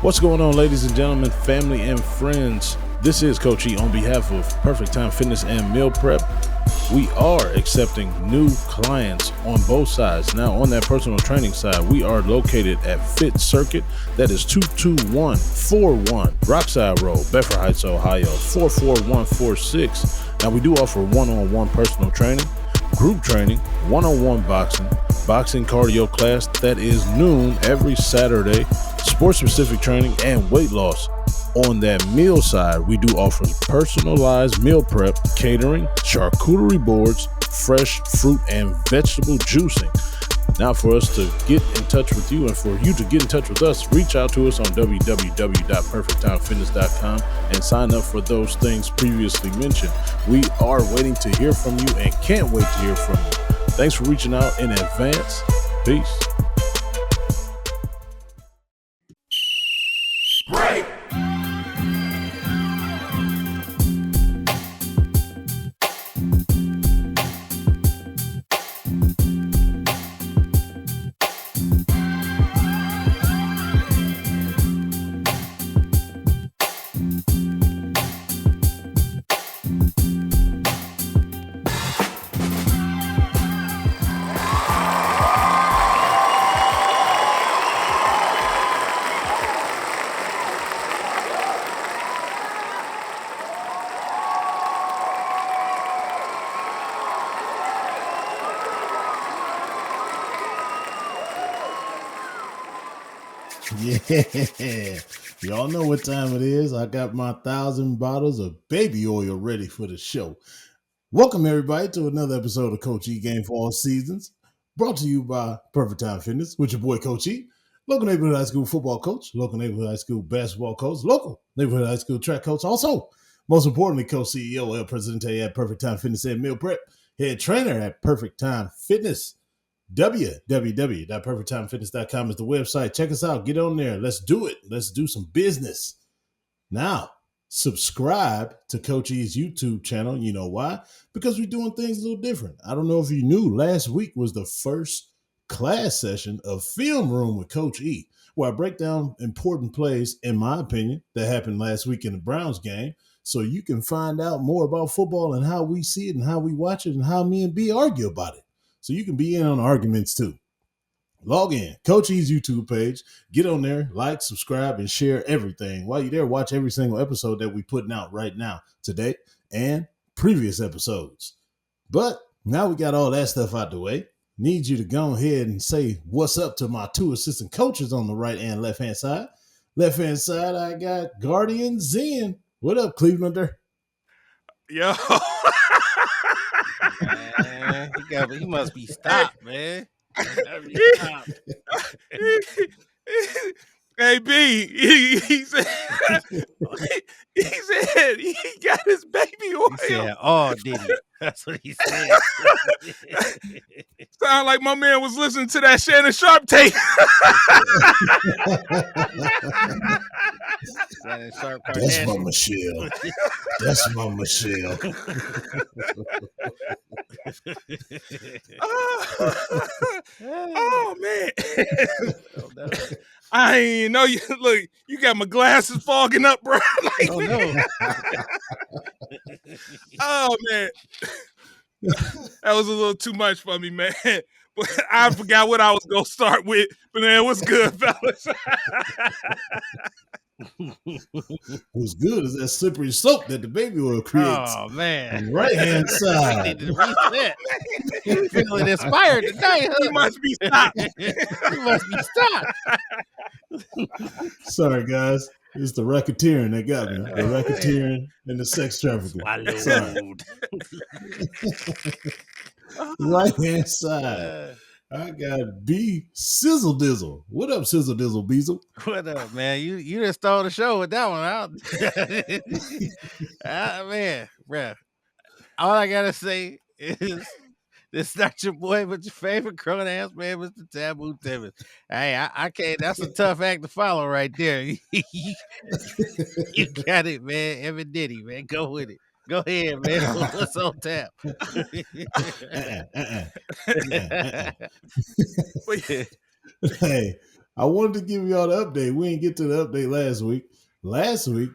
What's going on, ladies and gentlemen, family and friends? This is Coach E on behalf of Perfect Time Fitness and Meal Prep. We are accepting new clients on both sides. Now, on that personal training side, we are located at Fit Circuit. That is 22141 Rockside Road, Bedford Heights, Ohio, 44146. Now, we do offer one-on-one personal training, group training, one-on-one boxing cardio class. That is noon every Saturday, sports-specific training, and weight loss. On that meal side, we do offer personalized meal prep, catering, charcuterie boards, fresh fruit and vegetable juicing. Now, for us to get in touch with you and for you to get in touch with us, reach out to us on www.perfecttimefitness.com and sign up for those things previously mentioned. We are waiting to hear from you and can't wait to hear from you. Thanks for reaching out in advance. Peace. Break. Yeah, y'all know what time it is. I got my 1,000 bottles of baby oil ready for the show. Welcome, everybody, to another episode of Coach E Game for All Seasons, brought to you by Perfect Time Fitness with your boy, Coach E, local neighborhood high school football coach, local neighborhood high school basketball coach, local neighborhood high school track coach, also, most importantly, co-CEO, El Presidente at Perfect Time Fitness and Meal Prep, head trainer at Perfect Time Fitness. www.perfecttimefitness.com is the website. Check us out. Get on there. Let's do it. Let's do some business. Now, subscribe to Coach E's YouTube channel. You know why? Because we're doing things a little different. I don't know if you knew, last week was the first class session of Film Room with Coach E, where I break down important plays, in my opinion, that happened last week in the Browns game, so you can find out more about football and how we see it and how we watch it and how me and B argue about it. So you can be in on arguments too. Log in, Coach E's YouTube page, get on there, like, subscribe, and share everything. While you're there, watch every single episode that we're putting out right now, today, and previous episodes. But now we got all that stuff out the way. Need you to go ahead and say what's up to my two assistant coaches on the right and left-hand side. Left-hand side, I got Guardian Zen. What up, Clevelander? Yo. Man, he must be stopped, man. Hey B, he said he got his baby oil. He said, "Oh, did he?" That's what he said. Sound like my man was listening to that Shannon Sharp tape. Shannon Sharp. That's my Michelle. That's my Michelle. Oh man. I ain't know you. Look, you got my glasses fogging up, bro. Like, Oh no. oh man. That was a little too much for me, man. But I forgot what I was gonna start with. But man, what's good, fellas? What's good is that slippery soap that the baby oil creates. Oh man. Right hand We side. need to reset. You feeling inspired today, He huh? must be stopped. You must be stopped. Sorry, guys. It's the racketeering that got me. The racketeering and the sex trafficking. Sorry. Right hand side. I got B Sizzle Dizzle. What up, Sizzle Dizzle Beezle? What up, man? You just stole the show with that one out. Man, bruh. All I gotta say is this not your boy, but your favorite grown ass man, Mr. Taboo Timmons. Hey, I can't. That's a tough act to follow right there. You got it, man. Evan Diddy, man. Go with it. Go ahead, man. What's on tap? Hey, I wanted to give y'all the update. We didn't get to the update last week. Last week,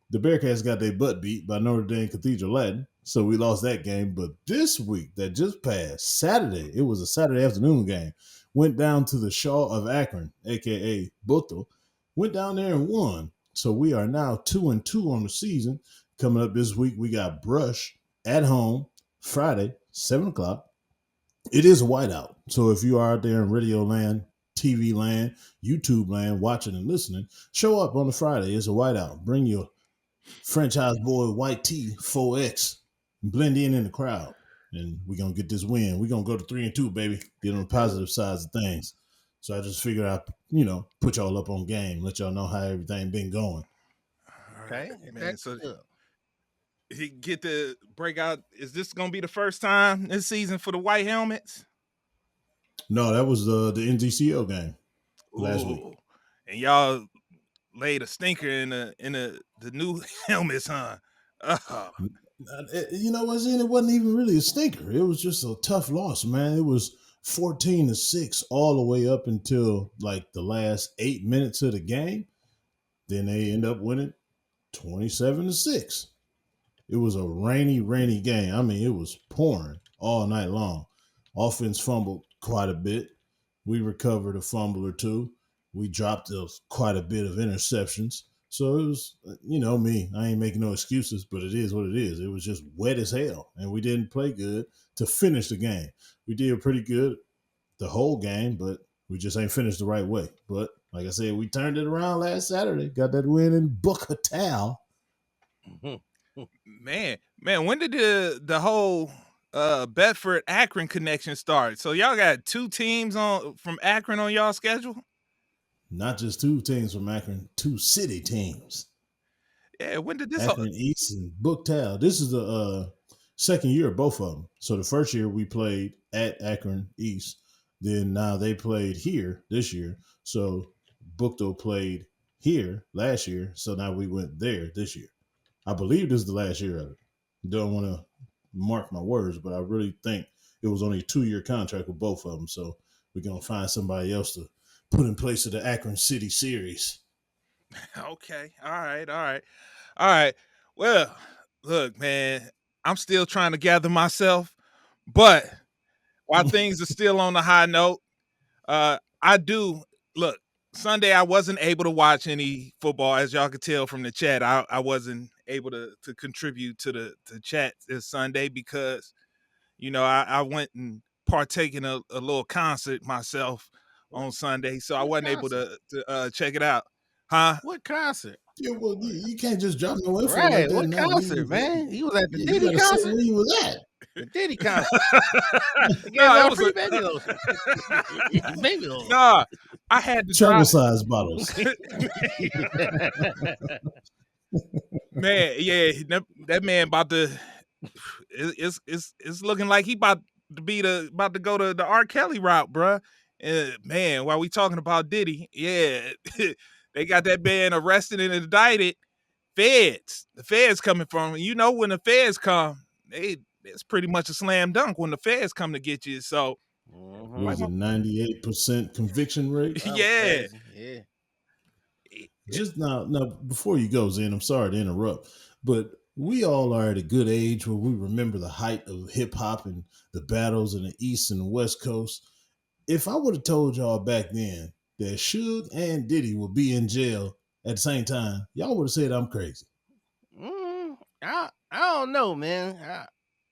the Bearcats got their butt beat by Notre Dame Cathedral Latin, so we lost that game. But this week that just passed, Saturday, it was a Saturday afternoon game, went down to the Shaw of Akron, aka Buto, went down there and won. So we are now 2-2 on the season. Coming up this week, we got Brush at home Friday, 7 o'clock. It is a whiteout. So if you are out there in radio land, TV land, YouTube land, watching and listening, show up on the Friday. It's a whiteout. Bring your franchise boy white tee 4X and blend in the crowd. And we're going to get this win. We're going to go to 3-2, baby. Get on the positive sides of things. So I just figured I'd, put y'all up on game, let y'all know how everything been going. Okay, man. So he get the breakout. Is this gonna be the first time this season for the White Helmets? No, that was the NGCL game last week. And y'all laid a stinker in the new helmets, huh? You know what, Zin? It wasn't even really a stinker. It was just a tough loss, man. It was 14-6 all the way up until like the last 8 minutes of the game. Then they end up winning 27-6. It was a rainy game. I mean, it was pouring all night long. Offense fumbled quite a bit. We recovered a fumble or two. We dropped quite a bit of interceptions. So it was, me. I ain't making no excuses, but it is what it is. It was just wet as hell, and we didn't play good to finish the game. We did pretty good the whole game, but we just ain't finished the right way. But like I said, we turned it around last Saturday. Got that win in Boca Raton. Man, when did the whole Bedford Akron connection start? So y'all got 2 teams from Akron on y'all schedule? Not just 2 teams from Akron, 2 city teams. Yeah, when did this Akron East and Booktown. This is the second year of both of them. So the first year we played at Akron East. Then now they played here this year. So Bookto played here last year. So now we went there this year. I believe this is the last year of it. Don't want to mark my words, but I really think it was only a 2-year contract with both of them. So we're going to find somebody else to put in place of the Akron City series. Okay. All right. Well, look, man, I'm still trying to gather myself, but while things are still on the high note, Sunday I wasn't able to watch any football, as y'all could tell from the chat. I wasn't able to contribute to the chat this Sunday because, I went and partake in a little concert myself on Sunday, so I wasn't able to check it out. Huh? What concert? Yeah, well, you can't just drop no info right. Like that. What concert, man? He was at the Diddy concert. Where you was at? The Diddy concert. No, it was free baby lotion. Baby lotion. Nah, I had to travel size bottles. Man, yeah, that man about to. It's looking like he about to go to the R. Kelly route, bruh. Man, while we talking about Diddy, yeah, they got that man arrested and indicted. The feds coming from. When the feds come, it's pretty much a slam dunk when the feds come to get you. So, was a 98% conviction rate? Yeah. Just now, before you go, Zen, I'm sorry to interrupt, but we all are at a good age where we remember the height of hip hop and the battles in the East and the West Coast. If I would have told y'all back then that Suge and Diddy would be in jail at the same time, y'all would have said I'm crazy. I don't know, man.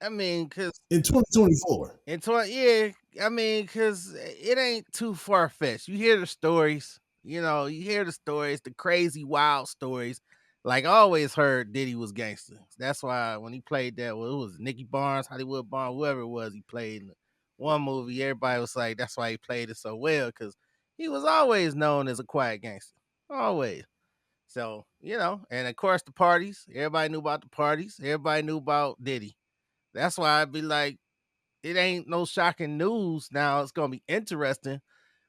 I mean, because in 2024, because it ain't too far fetched. You hear the stories, the crazy, wild stories. Like I always heard Diddy was gangster. That's why when he played that, it was Nicky Barnes, Hollywood Barnes, whoever it was, he played in one movie. Everybody was like, that's why he played it so well, because he was always known as a quiet gangster. Always. So, and of course the parties. Everybody knew about the parties. Everybody knew about Diddy. That's why I'd be like, it ain't no shocking news. Now it's gonna be interesting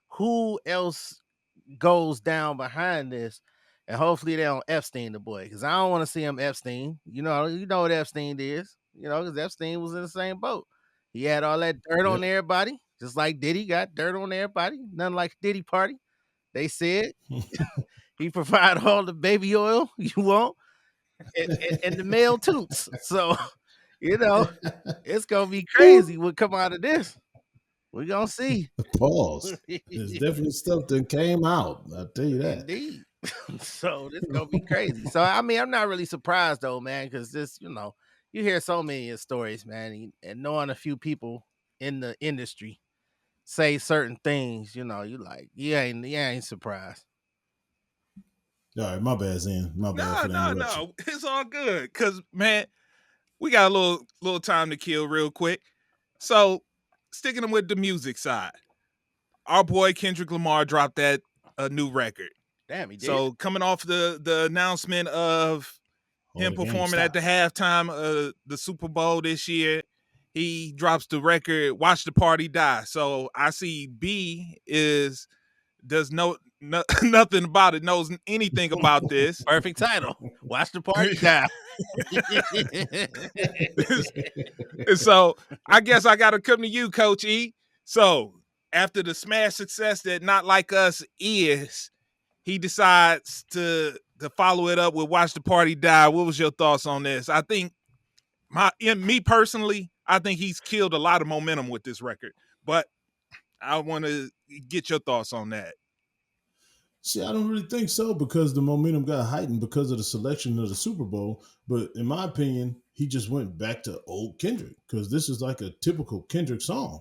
who else goes down behind this, and hopefully they don't Epstein the boy, because I don't want to see him Epstein. You know what Epstein is. Because Epstein was in the same boat. He had all that dirt on everybody, just like Diddy got dirt on everybody. Nothing like Diddy party. They said he provide all the baby oil you want and the male toots. So, it's gonna be crazy what come out of this. We're gonna see. Pause. There's definitely stuff that came out. I'll tell you that. Indeed. So this gonna be crazy. So I mean, I'm not really surprised though, man, because this, you hear so many stories, man, and knowing a few people in the industry say certain things, you like, you ain't surprised. All right, my bad, Zen. My bad for the interruption. No. It's all good. Cause man, we got a little time to kill real quick. So sticking with the music side, our boy Kendrick Lamar dropped a new record. Damn, he did. So coming off the announcement of him performing at the halftime of the Super Bowl this year, he drops the record "Watch the Party Die." So I see B does nothing about it, knows anything about this. Perfect title. Watch the Party Die. And so I guess I got to come to you, Coach E. So after the smash success that Not Like Us is, he decides to follow it up with "Watch the Party Die." What was your thoughts on this? I think me personally, I think he's killed a lot of momentum with this record, but I want to get your thoughts on that. See, I don't really think so because the momentum got heightened because of the selection of the Super Bowl. But in my opinion, he just went back to old Kendrick because this is like a typical Kendrick song.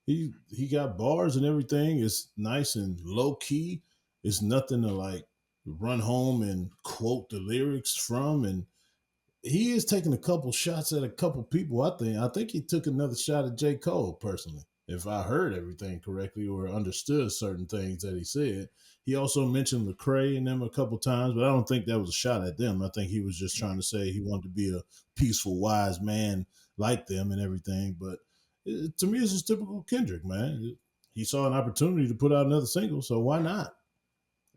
He got bars and everything. It's nice and low key. It's nothing to like run home and quote the lyrics from. And he is taking a couple shots at a couple people. I think he took another shot at J. Cole personally, if I heard everything correctly or understood certain things that he said. He also mentioned Lecrae and them a couple times, but I don't think that was a shot at them. I think he was just trying to say he wanted to be a peaceful, wise man like them and everything. But to me, it's just typical Kendrick, man. He saw an opportunity to put out another single, so why not?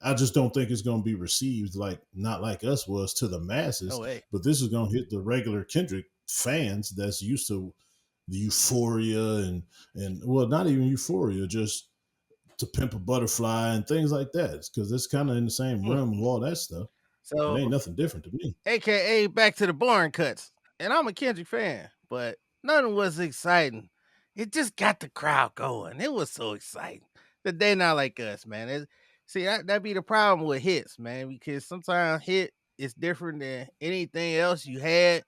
I just don't think it's going to be received like Not Like Us was to the masses. No way. But this is going to hit the regular Kendrick fans that's used to the euphoria and well, not even euphoria, just To Pimp a Butterfly and things like that, because it's kind of in the same realm of all that stuff. So it ain't nothing different to me. AKA back to the boring cuts. And I'm a Kendrick fan, but nothing was exciting. It just got the crowd going. It was so exciting. The Day Not Like Us, man. See, that be the problem with hits, man, because sometimes hit is different than anything else you had,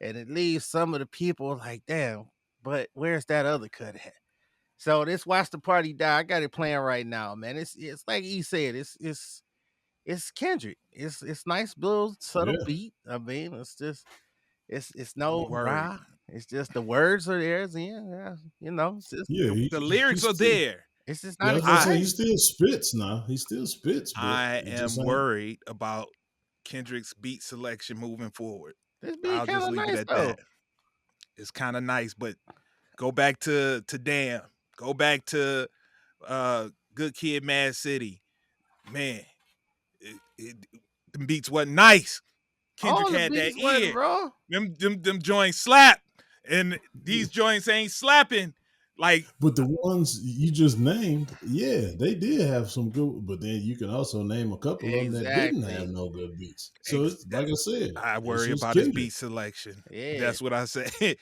and it leaves some of the people like, damn, but where's that other cut at? So this Watch the Party Die, I got it playing right now, man. It's like he said, it's Kendrick. It's nice little subtle beat. I mean, it's just it's no rah. It's just the words are there. Yeah. It's just, the lyrics are there. It's just not. He still spits now. He still spits. I am worried about Kendrick's beat selection moving forward. I'll just leave it at that. It's kind of nice, but go back to Damn. Go back to Good Kid, Mad City. Man, them beats wasn't nice. Kendrick had that ear. Bro. Them joints slap, and these joints ain't slapping. Like, but the ones you just named, yeah, they did have some good. But then you can also name a couple of them that didn't have no good beats. So it's, like I said, I worry about his beat selection. Yeah, that's what I say.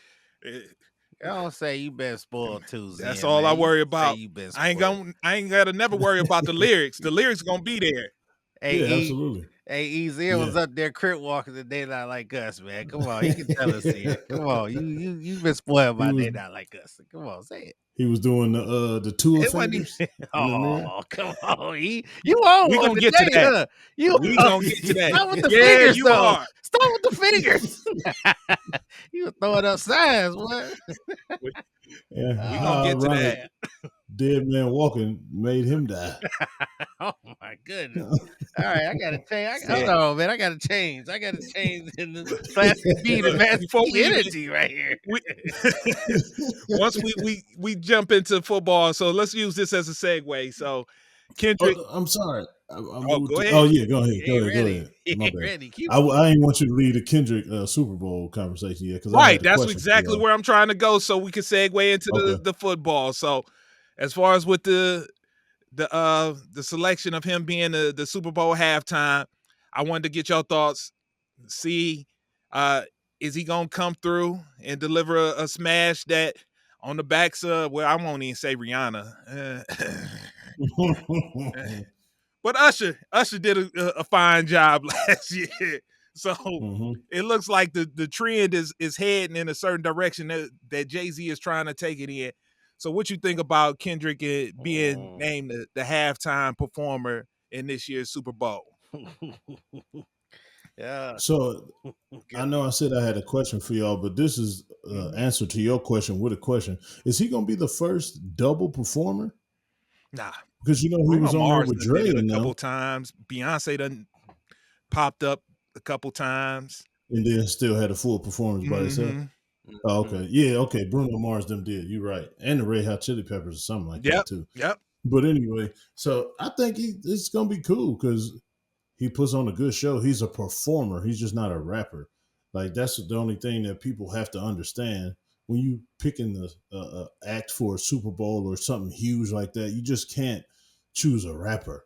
I don't say you been spoiled too. That's all I worry about. I ain't gotta never worry about the lyrics. The lyrics gonna be there. Hey, yeah, absolutely. Hey, Easy was up there crip walking the Day Not Like Us, man. Come on, you can tell us here. Come on, you been spoiled by Day Not Like Us. Come on, say it. He was doing the two fingers. Oh, come on, you on? We gonna get to that. We gonna get to that. Stop with the fingers, though. Stop with the fingers. You were throwing up signs, what? Yeah, we gonna get to that. Dead Man Walking made him die. Oh my goodness! All right, I gotta change. Hold on, man. I gotta change. In the classic beat and masculine energy right here. Once we jump into football, so let's use this as a segue. So, Kendrick, I'm sorry. Go ahead. Oh yeah, go ahead. My bad. Ready. I didn't want you to lead the Kendrick Super Bowl conversation yet, right. That's exactly where I'm trying to go, so we can segue into the football. So, as far as with the the selection of him being the Super Bowl halftime. I wanted to get your thoughts. See, is he gonna come through and deliver a smash that on the backs of, well, I won't even say Rihanna. But Usher did a fine job last year. So it looks like the trend is heading in a certain direction that Jay-Z is trying to take it in. So what you think about Kendrick being named the halftime performer in this year's Super Bowl? Yeah. So I know I said I had a question for y'all, but this is answer to your question with a question. Is he going to be the first double performer? Nah. Because he was on there with Dre a couple times. Beyonce done popped up a couple times. And then still had a full performance by itself. Oh, okay. Yeah, okay. Bruno Mars them did. You're right. And the Red Hot Chili Peppers or something like that too. Yep. But anyway, so I think it's going to be cool because he puts on a good show. He's a performer. He's just not a rapper. Like, that's the only thing that people have to understand. When you picking the act for a Super Bowl or something huge like that, you just can't choose a rapper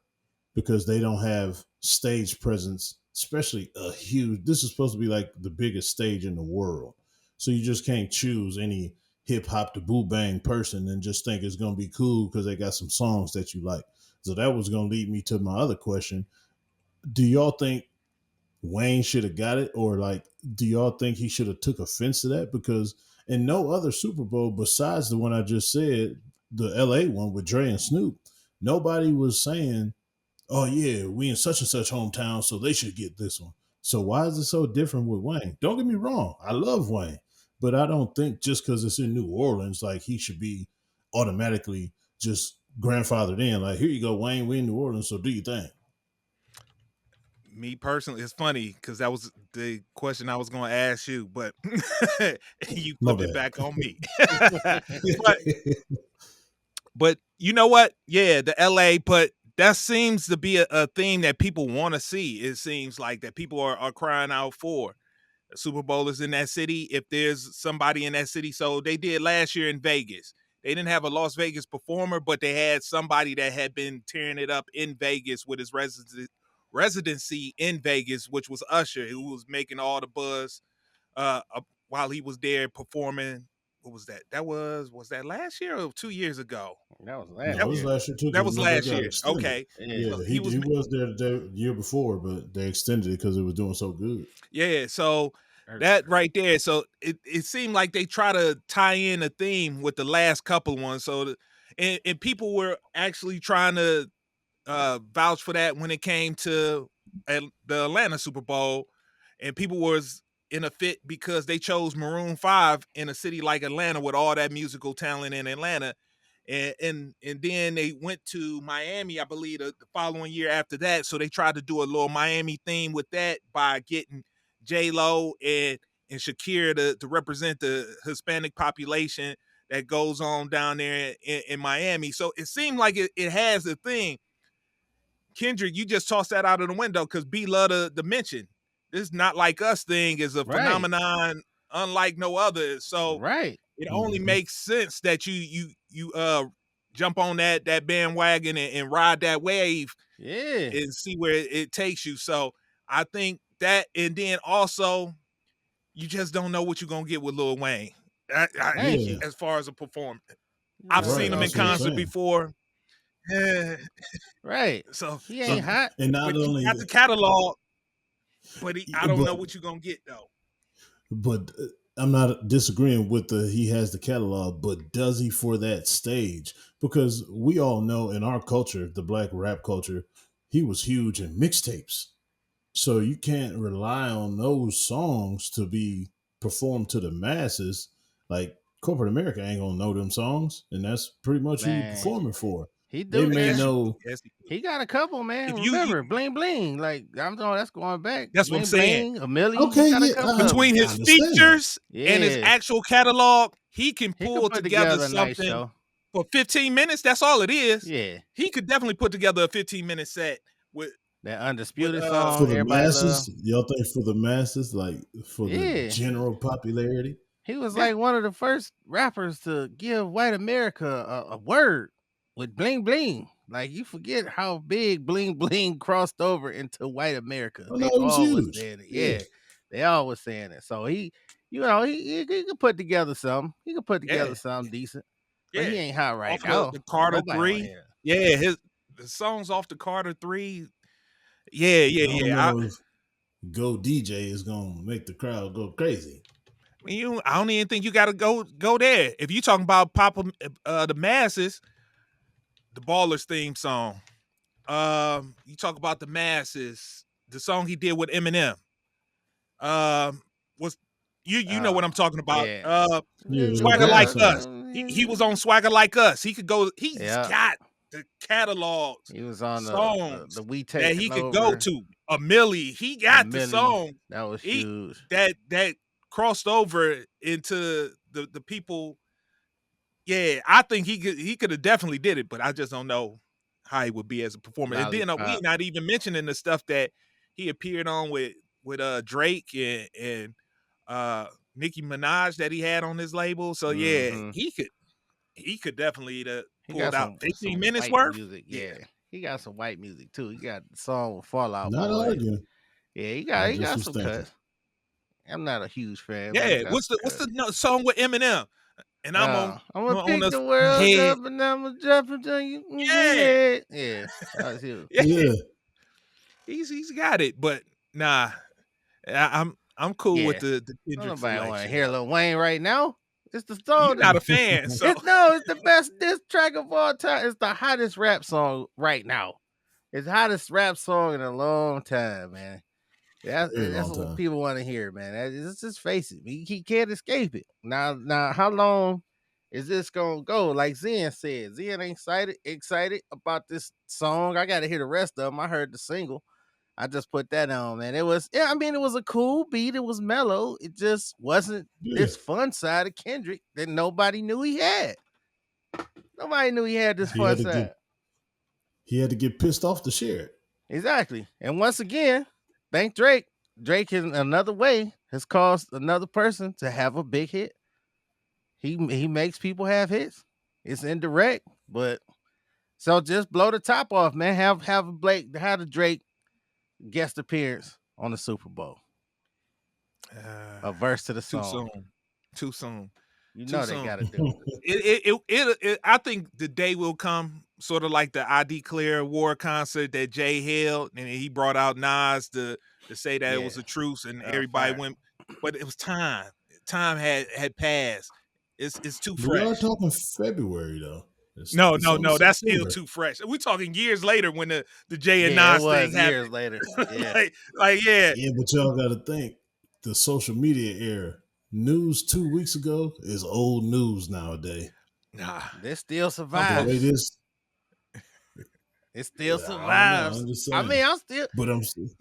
because they don't have stage presence, especially a huge. This is supposed to be like the biggest stage in the world. So you just can't choose any hip hop to boo bang person and just think it's going to be cool because they got some songs that you like. So that was going to lead me to my other question. Do y'all think Wayne should have got it, or like, do y'all think he should have took offense to that? Because in no other Super Bowl besides the one I just said, the LA one with Dre and Snoop, nobody was saying, oh yeah, we in such and such hometown, so they should get this one. So why is it so different with Wayne? Don't get me wrong, I love Wayne, but I don't think just because it's in New Orleans, like he should be automatically just grandfathered in. Like, here you go, Wayne, we in New Orleans, so do your thing. Me personally, it's funny because that was the question I was going to ask you, but you flipped it back on me. but you know what? Yeah, the LA, but that seems to be a theme that people want to see. It seems like that people are crying out for. The Super Bowl is in that city. If there's somebody in that city, so they did last year in Vegas. They didn't have a Las Vegas performer, but they had somebody that had been tearing it up in Vegas with his residency in Vegas, which was Usher, who was making all the buzz while he was there performing. What was that? Was that last year or 2 years ago? That was last year. That was last year too. That was last year. Okay. Yeah, he was there the year before, but they extended it because it was doing so good. Yeah, so that right there. So it seemed like they try to tie in a theme with the last couple ones. So and people were actually trying to vouch for that when it came to the Atlanta Super Bowl, and people was in a fit because they chose Maroon 5 in a city like Atlanta with all that musical talent in Atlanta, and then they went to Miami, I believe, the following year after that. So they tried to do a little Miami theme with that by getting J-Lo and Shakira to represent the Hispanic population that goes on down there in Miami. So it seemed like it has a thing. Kendrick, you just tossed that out of the window because B love to mention. This Not Like Us thing is a phenomenon unlike no other. So it only makes sense that you jump on that bandwagon and ride that wave and see where it takes you. So I think that, and then also you just don't know what you're going to get with Lil Wayne. As far as a performer. I've seen him in concert before. So he ain't hot. And not only got the catalog, but I don't know what you're gonna get though. But I'm not disagreeing with he has the catalog, but does he for that stage? Because we all know in our culture, the black rap culture, he was huge in mixtapes. So you can't rely on those songs to be performed to the masses. Like corporate America ain't gonna know them songs, and that's pretty much who you're performing for. He may know. He got a couple, man. Remember, bling bling. Like I'm talking, that's going back. That's what I'm saying. A million. Okay, between his features and his actual catalog, he can pull together something for 15 minutes. That's all it is. Yeah, he could definitely put together a 15-minute set with that Undisputed song for the masses. Y'all think for the masses, like for the general popularity? He was like one of the first rappers to give white America a word with bling bling. Like you forget how big Bling Bling crossed over into white America. Oh, no, They it was all was huge. saying it. Yeah. Yeah, they all was saying it. So he could put together something. He could put together Yeah. something decent. Yeah. But he ain't hot right Off now. the Carter Nobody wanna 3. hear it. Yeah, the songs off the Carter 3. Yeah. I don't know if Go DJ is gonna make the crowd go crazy. I don't even think you got to go there. If you talking about the masses, the Ballers theme song. You talk about the masses, the song he did with Eminem. Was you know what I'm talking about? Yeah. Yeah, Swagger yeah. Like Us. He was on Swagger Like Us. He could go. He's Yeah. got the catalogs. He was on songs the We that Taking he could Over. go to. A Millie. He got the Millie. song That was He- huge. that crossed over into the people. Yeah, I think he could have definitely did it, but I just don't know how he would be as a performer. And then we Lollipop. not even mentioning the stuff that he appeared on with Drake and Nicki Minaj that he had on his label. So yeah, Mhm. he could definitely He pulled got out 15 some minutes white worth. music. Yeah. He got some white music too. He got the song with Fallout Not Boy. arguing. Yeah, he I got just was some thinking. cuts. I'm not a huge fan. but he Yeah, got what's some the cuts. song with Eminem? And I'm on gonna on pick the the world head. up and I'm gonna jump until you. Yeah. Yeah, that's huge. Yeah. He's got it, but nah, I'm cool with Yeah. the Kendrick Nobody want to selection. hear Lil Wayne right now. It's the You're song. not a fan, so It's the best diss track of all time. It's the hottest rap song right now. It's the hottest rap song in a long time, man. That's Very that's long what time. people want to hear, man. Let's just face it. He can't escape it. Now, how long is this gonna go? Like Zen said, Zen ain't excited about this song. I gotta hear the rest of them. I heard the single. I just put that on, man. It was a cool beat. It was mellow. It just wasn't Yeah. this fun side of Kendrick that nobody knew he had. Nobody knew he had this He fun had to side. He had to get pissed off to share it. Exactly. And once again, thank Drake. Drake in another way has caused another person to have a big hit. He makes people have hits. It's indirect, but so just blow the top off, man. Have the Drake guest appearance on the Super Bowl. A verse to the too song. Too soon. You too know they soon. gotta do It I think the day will come, sort of like the I Declare War concert that Jay held, and he brought out Nas to say that it was Yeah. a truce, and That was everybody fire. went, but it was time. Time had passed. It's too We are fresh. talking February though. No, It's only that's still September. too fresh. We're talking years later when the Jay and Yeah, it Nas was thing happened. years later. Yeah. like yeah. Yeah, but y'all got to think the social media era. News 2 weeks ago is old news nowadays. Nah. This still The way survives. this, It still I don't know, survives. I'm just I saying. mean, I'm still. But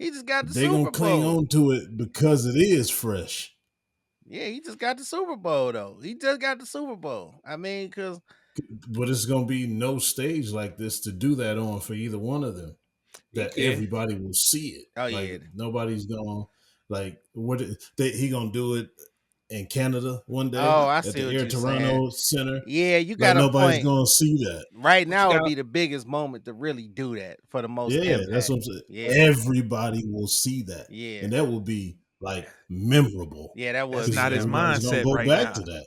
He just got the they Super gonna cling Bowl. on to it because it is fresh. Yeah, he just got the Super Bowl though. He just got the Super Bowl. I mean, because But it's gonna be no stage like this to do that on for either one of them. That can. everybody will see it. Oh, like, yeah. nobody's gonna he gonna do it in Canada one day Oh, I at see the what Air you're Toronto Center. yeah, you Like got a nobody's point. gonna see that. Right now would got- be the biggest moment to really do that for the most Yeah, impact. that's what I'm saying. Yeah. Everybody will see that. Yeah. And that will be like memorable. Yeah, that would That's be not his memorable. Everybody's gonna mindset go right back now. to that.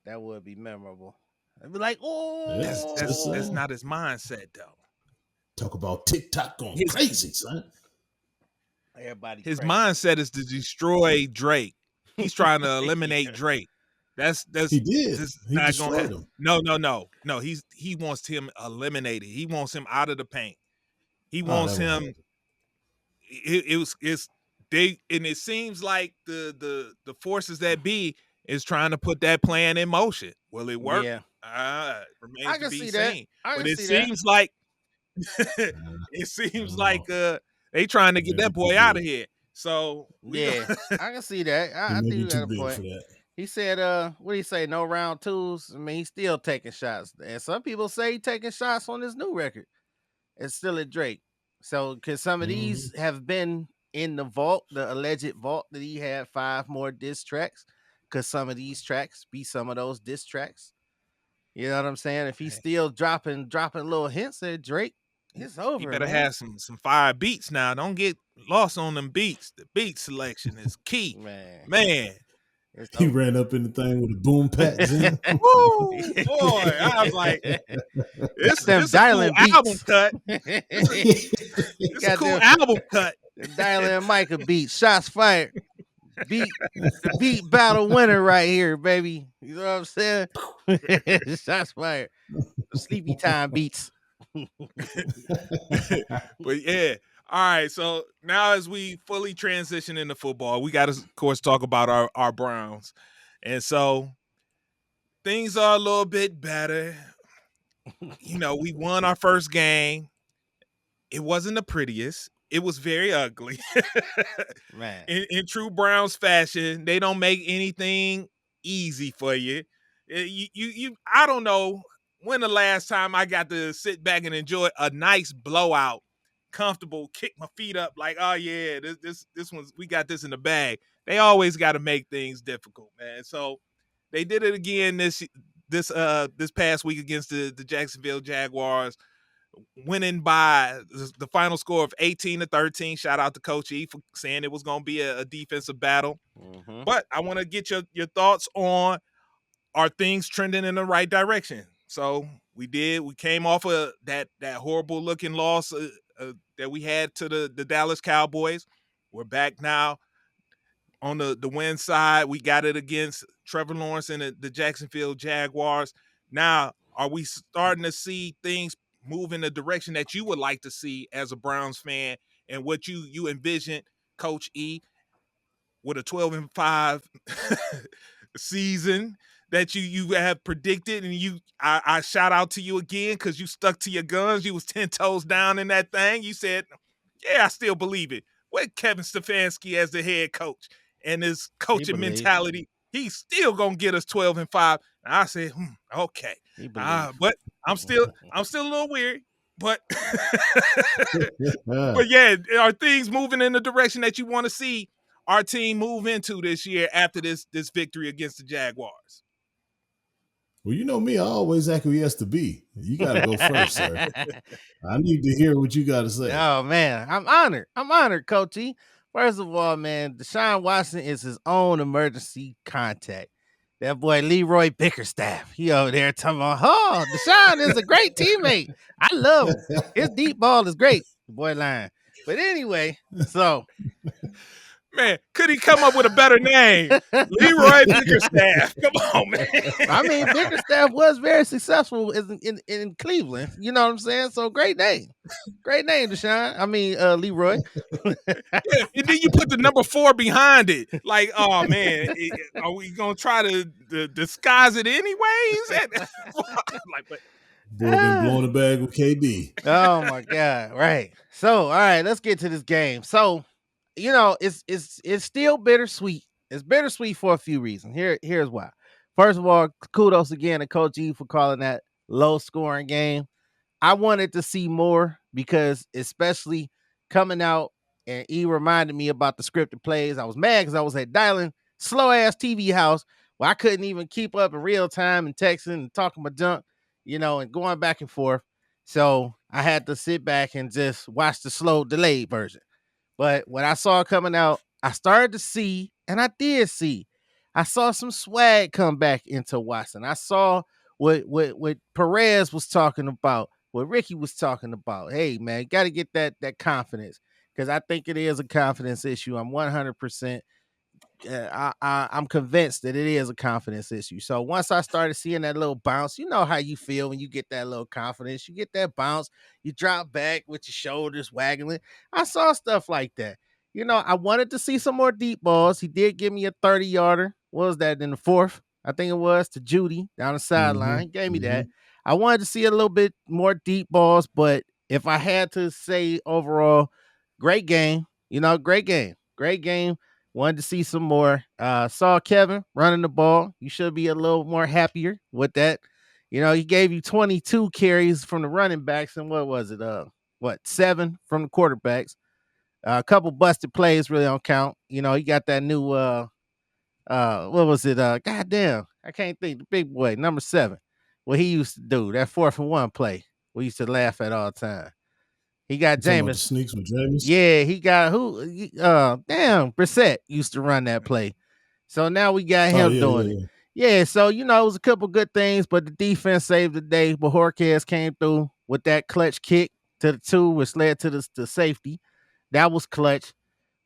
That would be memorable. I'd be like, oh, That's not his mindset though. Talk about TikTok going His- crazy, son. everybody. His crazy. mindset is to destroy Drake. He's trying to eliminate Drake. That's He did. just He not destroyed gonna him. No. He wants him eliminated. He wants him out of the paint. He Oh, wants that won't him. It seems like the forces that be is trying to put that plan in motion. Will it work? Yeah, Remains I to can be see that. seen. I But can it see that. seems like I don't like they trying to get Maybe that boy too out big. of here. So we Yeah, I can see that. I He may think be you got too a big point. for that. He said, what did he say? No round twos. I mean, he's still taking shots. And some people say he's taking shots on his new record. It's still at Drake. So, because some of these have been in the vault, the alleged vault that he had 5 more diss tracks. Because some of these tracks be some of those diss tracks. You know what I'm saying? If he's still dropping little hints at Drake, it's over. He better man. have some fire beats now. Don't get lost on them beats. The beat selection is key. Man. It's He over. ran up in the thing with a boom pats in. Woo, boy. I was like, it's them a cool dialing beats. album cut. It's a cool album cut. Dialing Micah beats. Shots fired. The beat battle winner right here, baby. You know what I'm saying? Shots fired. Sleepy time beats. But yeah. All right. So now as we fully transition into football, we got to, of course, talk about our Browns. And so things are a little bit better. You know, we won our first game. It wasn't the prettiest. It was very ugly. Man. In true Browns fashion, they don't make anything easy for you. I don't know when the last time I got to sit back and enjoy a nice blowout, comfortable, kick my feet up like, oh yeah, this one's, we got this in the bag. They always got to make things difficult, man. So they did it again this past week against the Jacksonville Jaguars, winning by the final score of 18-13. Shout out to Coach E for saying it was going to be a defensive battle. Mm-hmm. But I want to get your thoughts on, are things trending in the right direction? So we came off of that horrible looking loss that we had to the Dallas Cowboys. We're back now on the win side. We got it against Trevor Lawrence and the Jacksonville Jaguars. Now, are we starting to see things move in the direction that you would like to see as a Browns fan, and what you envision, Coach E, with a 12-5 season that you have predicted? And I shout out to you again because you stuck to your guns. You was 10 toes down in that thing. You said, yeah, I still believe it. With Kevin Stefanski as the head coach and his coaching mentality, he's still gonna get us 12-5. And I said, okay. But I'm still a little weary. But but yeah, are things moving in the direction that you want to see our team move into this year after this victory against the Jaguars? Well, you know me, I always acquiesce to be. You got to go first, sir. I need to hear what you got to say. Oh, man. I'm honored, Coach E. First of all, man, Deshaun Watson is his own emergency contact. That boy Leroy Bickerstaff, he over there talking about, oh, Deshaun is a great teammate. I love him. His deep ball is great. The boy lying. But anyway, so... Man, could he come up with a better name? Leroy Bickerstaff. Come on, man. I mean, Bickerstaff was very successful in Cleveland. You know what I'm saying? So great name. Great name, Deshaun. I mean, Leroy. Yeah, and then you put the number 4 behind it. Like, oh, man, are we going to try to disguise it anyways? Like, but boy, been blowing the bag with KD. Oh, my God. Right. So, all right, let's get to this game. So, you know, it's still bittersweet. It's bittersweet for a few reasons. Here's why. First of all, kudos again to Coach E for calling that low-scoring game. I wanted to see more because, especially coming out, and E reminded me about the scripted plays. I was mad because I was at Dylan slow-ass TV house where I couldn't even keep up in real time and texting and talking my junk, you know, and going back and forth. So I had to sit back and just watch the slow delayed version. But when I saw it coming out, I started to see, and I did see, I saw some swag come back into Watson. I saw what Perez was talking about, what Ricky was talking about. Hey, man, got to get that confidence, because I think it is a confidence issue. I'm 100%. I'm convinced that it is a confidence issue. So once I started seeing that little bounce, you know how you feel when you get that little confidence. You get that bounce, you drop back with your shoulders waggling. I saw stuff like that. You know, I wanted to see some more deep balls. He did give me a 30-yarder. What was that, in the fourth? I think it was, to Judy down the sideline. He gave me that. I wanted to see a little bit more deep balls, but if I had to say overall, great game. You know, great game. Great game. Wanted to see some more. Saw Kevin running the ball. You should be a little more happier with that. You know, he gave you 22 carries from the running backs, and what was it? 7 from the quarterbacks. A couple busted plays really don't count. You know, he got that new what was it? Goddamn, I can't think. The big boy, number 7. what he used to do. That 4th and 1 play. We used to laugh at all the time. He got You talking about the Jameis. sneaks with Jameis? Yeah, he got Brissett used to run that play. So now we got him doing it. Yeah, so it was a couple good things, but the defense saved the day. But Bojorquez came through with that clutch kick to the 2, which led to the safety. That was clutch.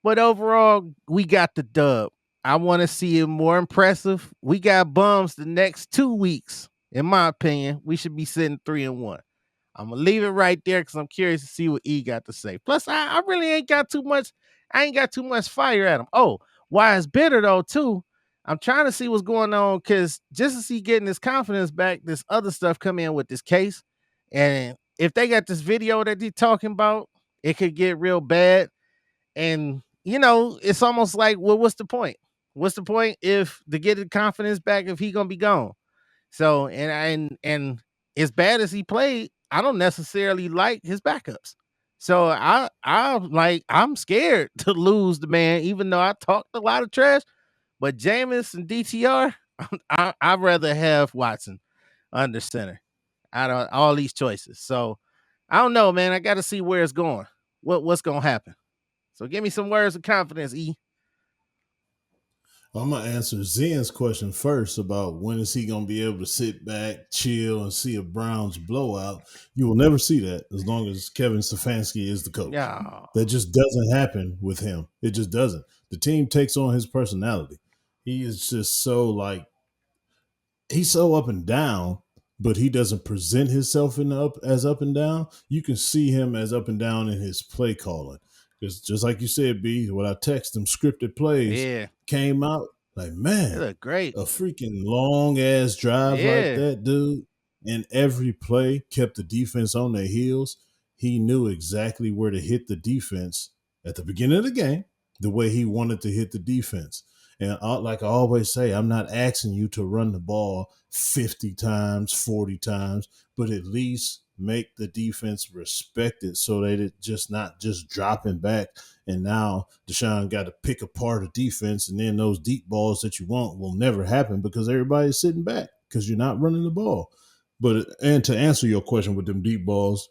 But overall, we got the dub. I want to see it more impressive. We got bums the next 2 weeks. In my opinion, we should be sitting 3-1. I'm gonna leave it right there because I'm curious to see what E got to say. Plus, I really ain't got too much. I ain't got too much fire at him. Oh, why it's bitter though too. I'm trying to see what's going on because just as he getting his confidence back, this other stuff come in with this case, and if they got this video that he talking about, it could get real bad. And it's almost like, well, what's the point? What's the point if to get the confidence back if he gonna be gone? So and as bad as he played, I don't necessarily like his backups. So I'm scared to lose the man, even though I talked a lot of trash. But Jameis and DTR, I'd rather have Watson under center out of all these choices. So I don't know, man. I got to see where it's going. What's gonna happen? So give me some words of confidence, E. I'm gonna answer Zen's question first about when is he gonna be able to sit back, chill, and see a Browns blowout. You will never see that as long as Kevin Stefanski is the coach. Yeah. That just doesn't happen with him. It just doesn't. The team takes on his personality. He is just so he's so up and down, but he doesn't present himself as up and down. You can see him as up and down in his play calling. Because just like you said, B, when I text him scripted plays came out, like, man, they look great. A freaking long ass drive like that, dude. And every play kept the defense on their heels. He knew exactly where to hit the defense at the beginning of the game, the way he wanted to hit the defense. And like I always say, I'm not asking you to run the ball 50 times, 40 times, but at least make the defense respect it so that it just not just dropping back. And now Deshaun got to pick apart a defense, and then those deep balls that you want will never happen because everybody's sitting back because you're not running the ball. And to answer your question with them deep balls,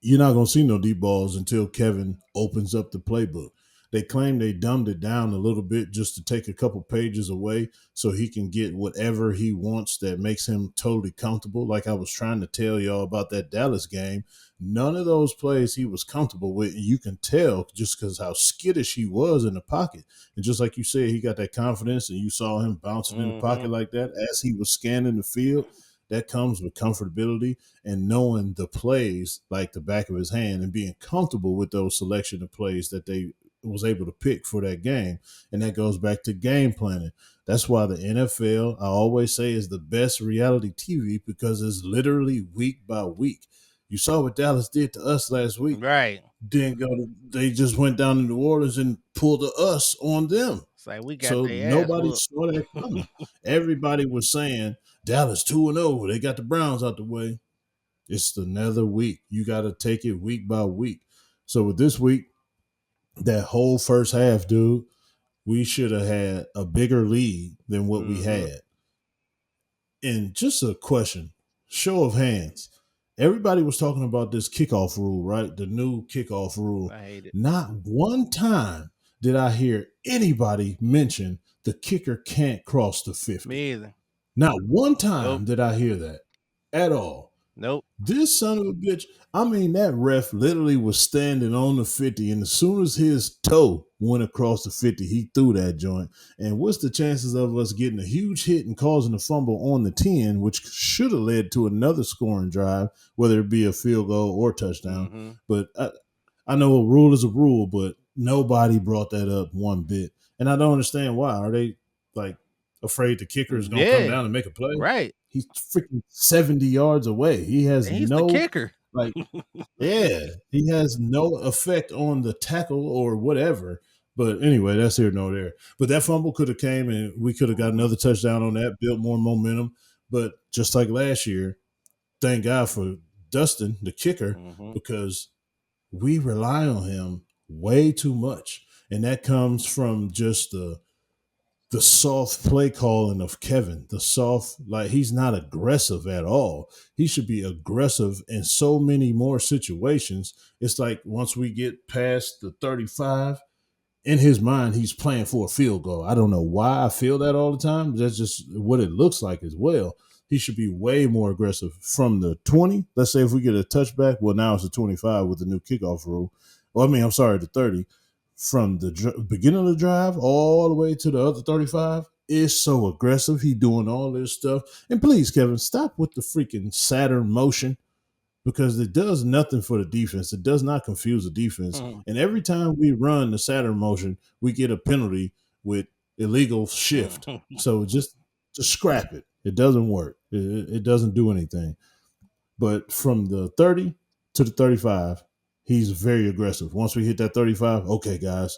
you're not going to see no deep balls until Kevin opens up the playbook. They claim they dumbed it down a little bit just to take a couple pages away so he can get whatever he wants that makes him totally comfortable. Like I was trying to tell y'all about that Dallas game, none of those plays he was comfortable with. And you can tell just because how skittish he was in the pocket. And just like you said, he got that confidence and you saw him bouncing in the pocket like that as he was scanning the field. That comes with comfortability and knowing the plays like the back of his hand and being comfortable with those selection of plays that they was able to pick for that game. And that goes back to game planning. That's why the NFL, I always say, is the best reality TV because it's literally week by week. You saw what Dallas did to us last week. Right. They just went down to New Orleans and pulled us on them. It's like we got so nobody saw that coming. Everybody was saying Dallas 2-0. They got the Browns out the way. It's another week. You got to take it week by week. So with this week, that whole first half, dude, we should have had a bigger lead than what we had. And just a question, show of hands. Everybody was talking about this kickoff rule, right? The new kickoff rule. I hate it. Not one time did I hear anybody mention the kicker can't cross the 50. Me either. Not one time did I hear that at all. Nope. This son of a bitch, I mean, that ref literally was standing on the 50, and as soon as his toe went across the 50, he threw that joint. And what's the chances of us getting a huge hit and causing a fumble on the 10, which should have led to another scoring drive, whether it be a field goal or touchdown? But I know a rule is a rule, but nobody brought that up one bit. And I don't understand why. Are they, like, afraid the kicker is going to come down and make a play? Right. He's freaking 70 yards away. He's the kicker. He has no effect on the tackle or whatever. But anyway, that's here nor there. But that fumble could have came and we could have got another touchdown on that, built more momentum. But just like last year, thank God for Dustin, the kicker, because we rely on him way too much. And that comes from just the the soft play calling of Kevin, the soft, like he's not aggressive at all. He should be aggressive in so many more situations. It's like once we get past the 35, in his mind, he's playing for a field goal. I don't know why I feel that all the time. That's just what it looks like as well. He should be way more aggressive from the 20. Let's say if we get a touchback, well, now it's a 25 with the new kickoff rule. Well, I mean, I'm sorry, the 30. From the beginning of the drive all the way to the other 35 is so aggressive. He doing all this stuff. And please, Kevin, stop with the freaking Saturn motion, because it does nothing for the defense. It does not confuse the defense. And every time we run the Saturn motion, we get a penalty with illegal shift. So just scrap it. It doesn't work. It doesn't do anything. But from the 30 to the 35, he's very aggressive. Once we hit that 35, okay, guys,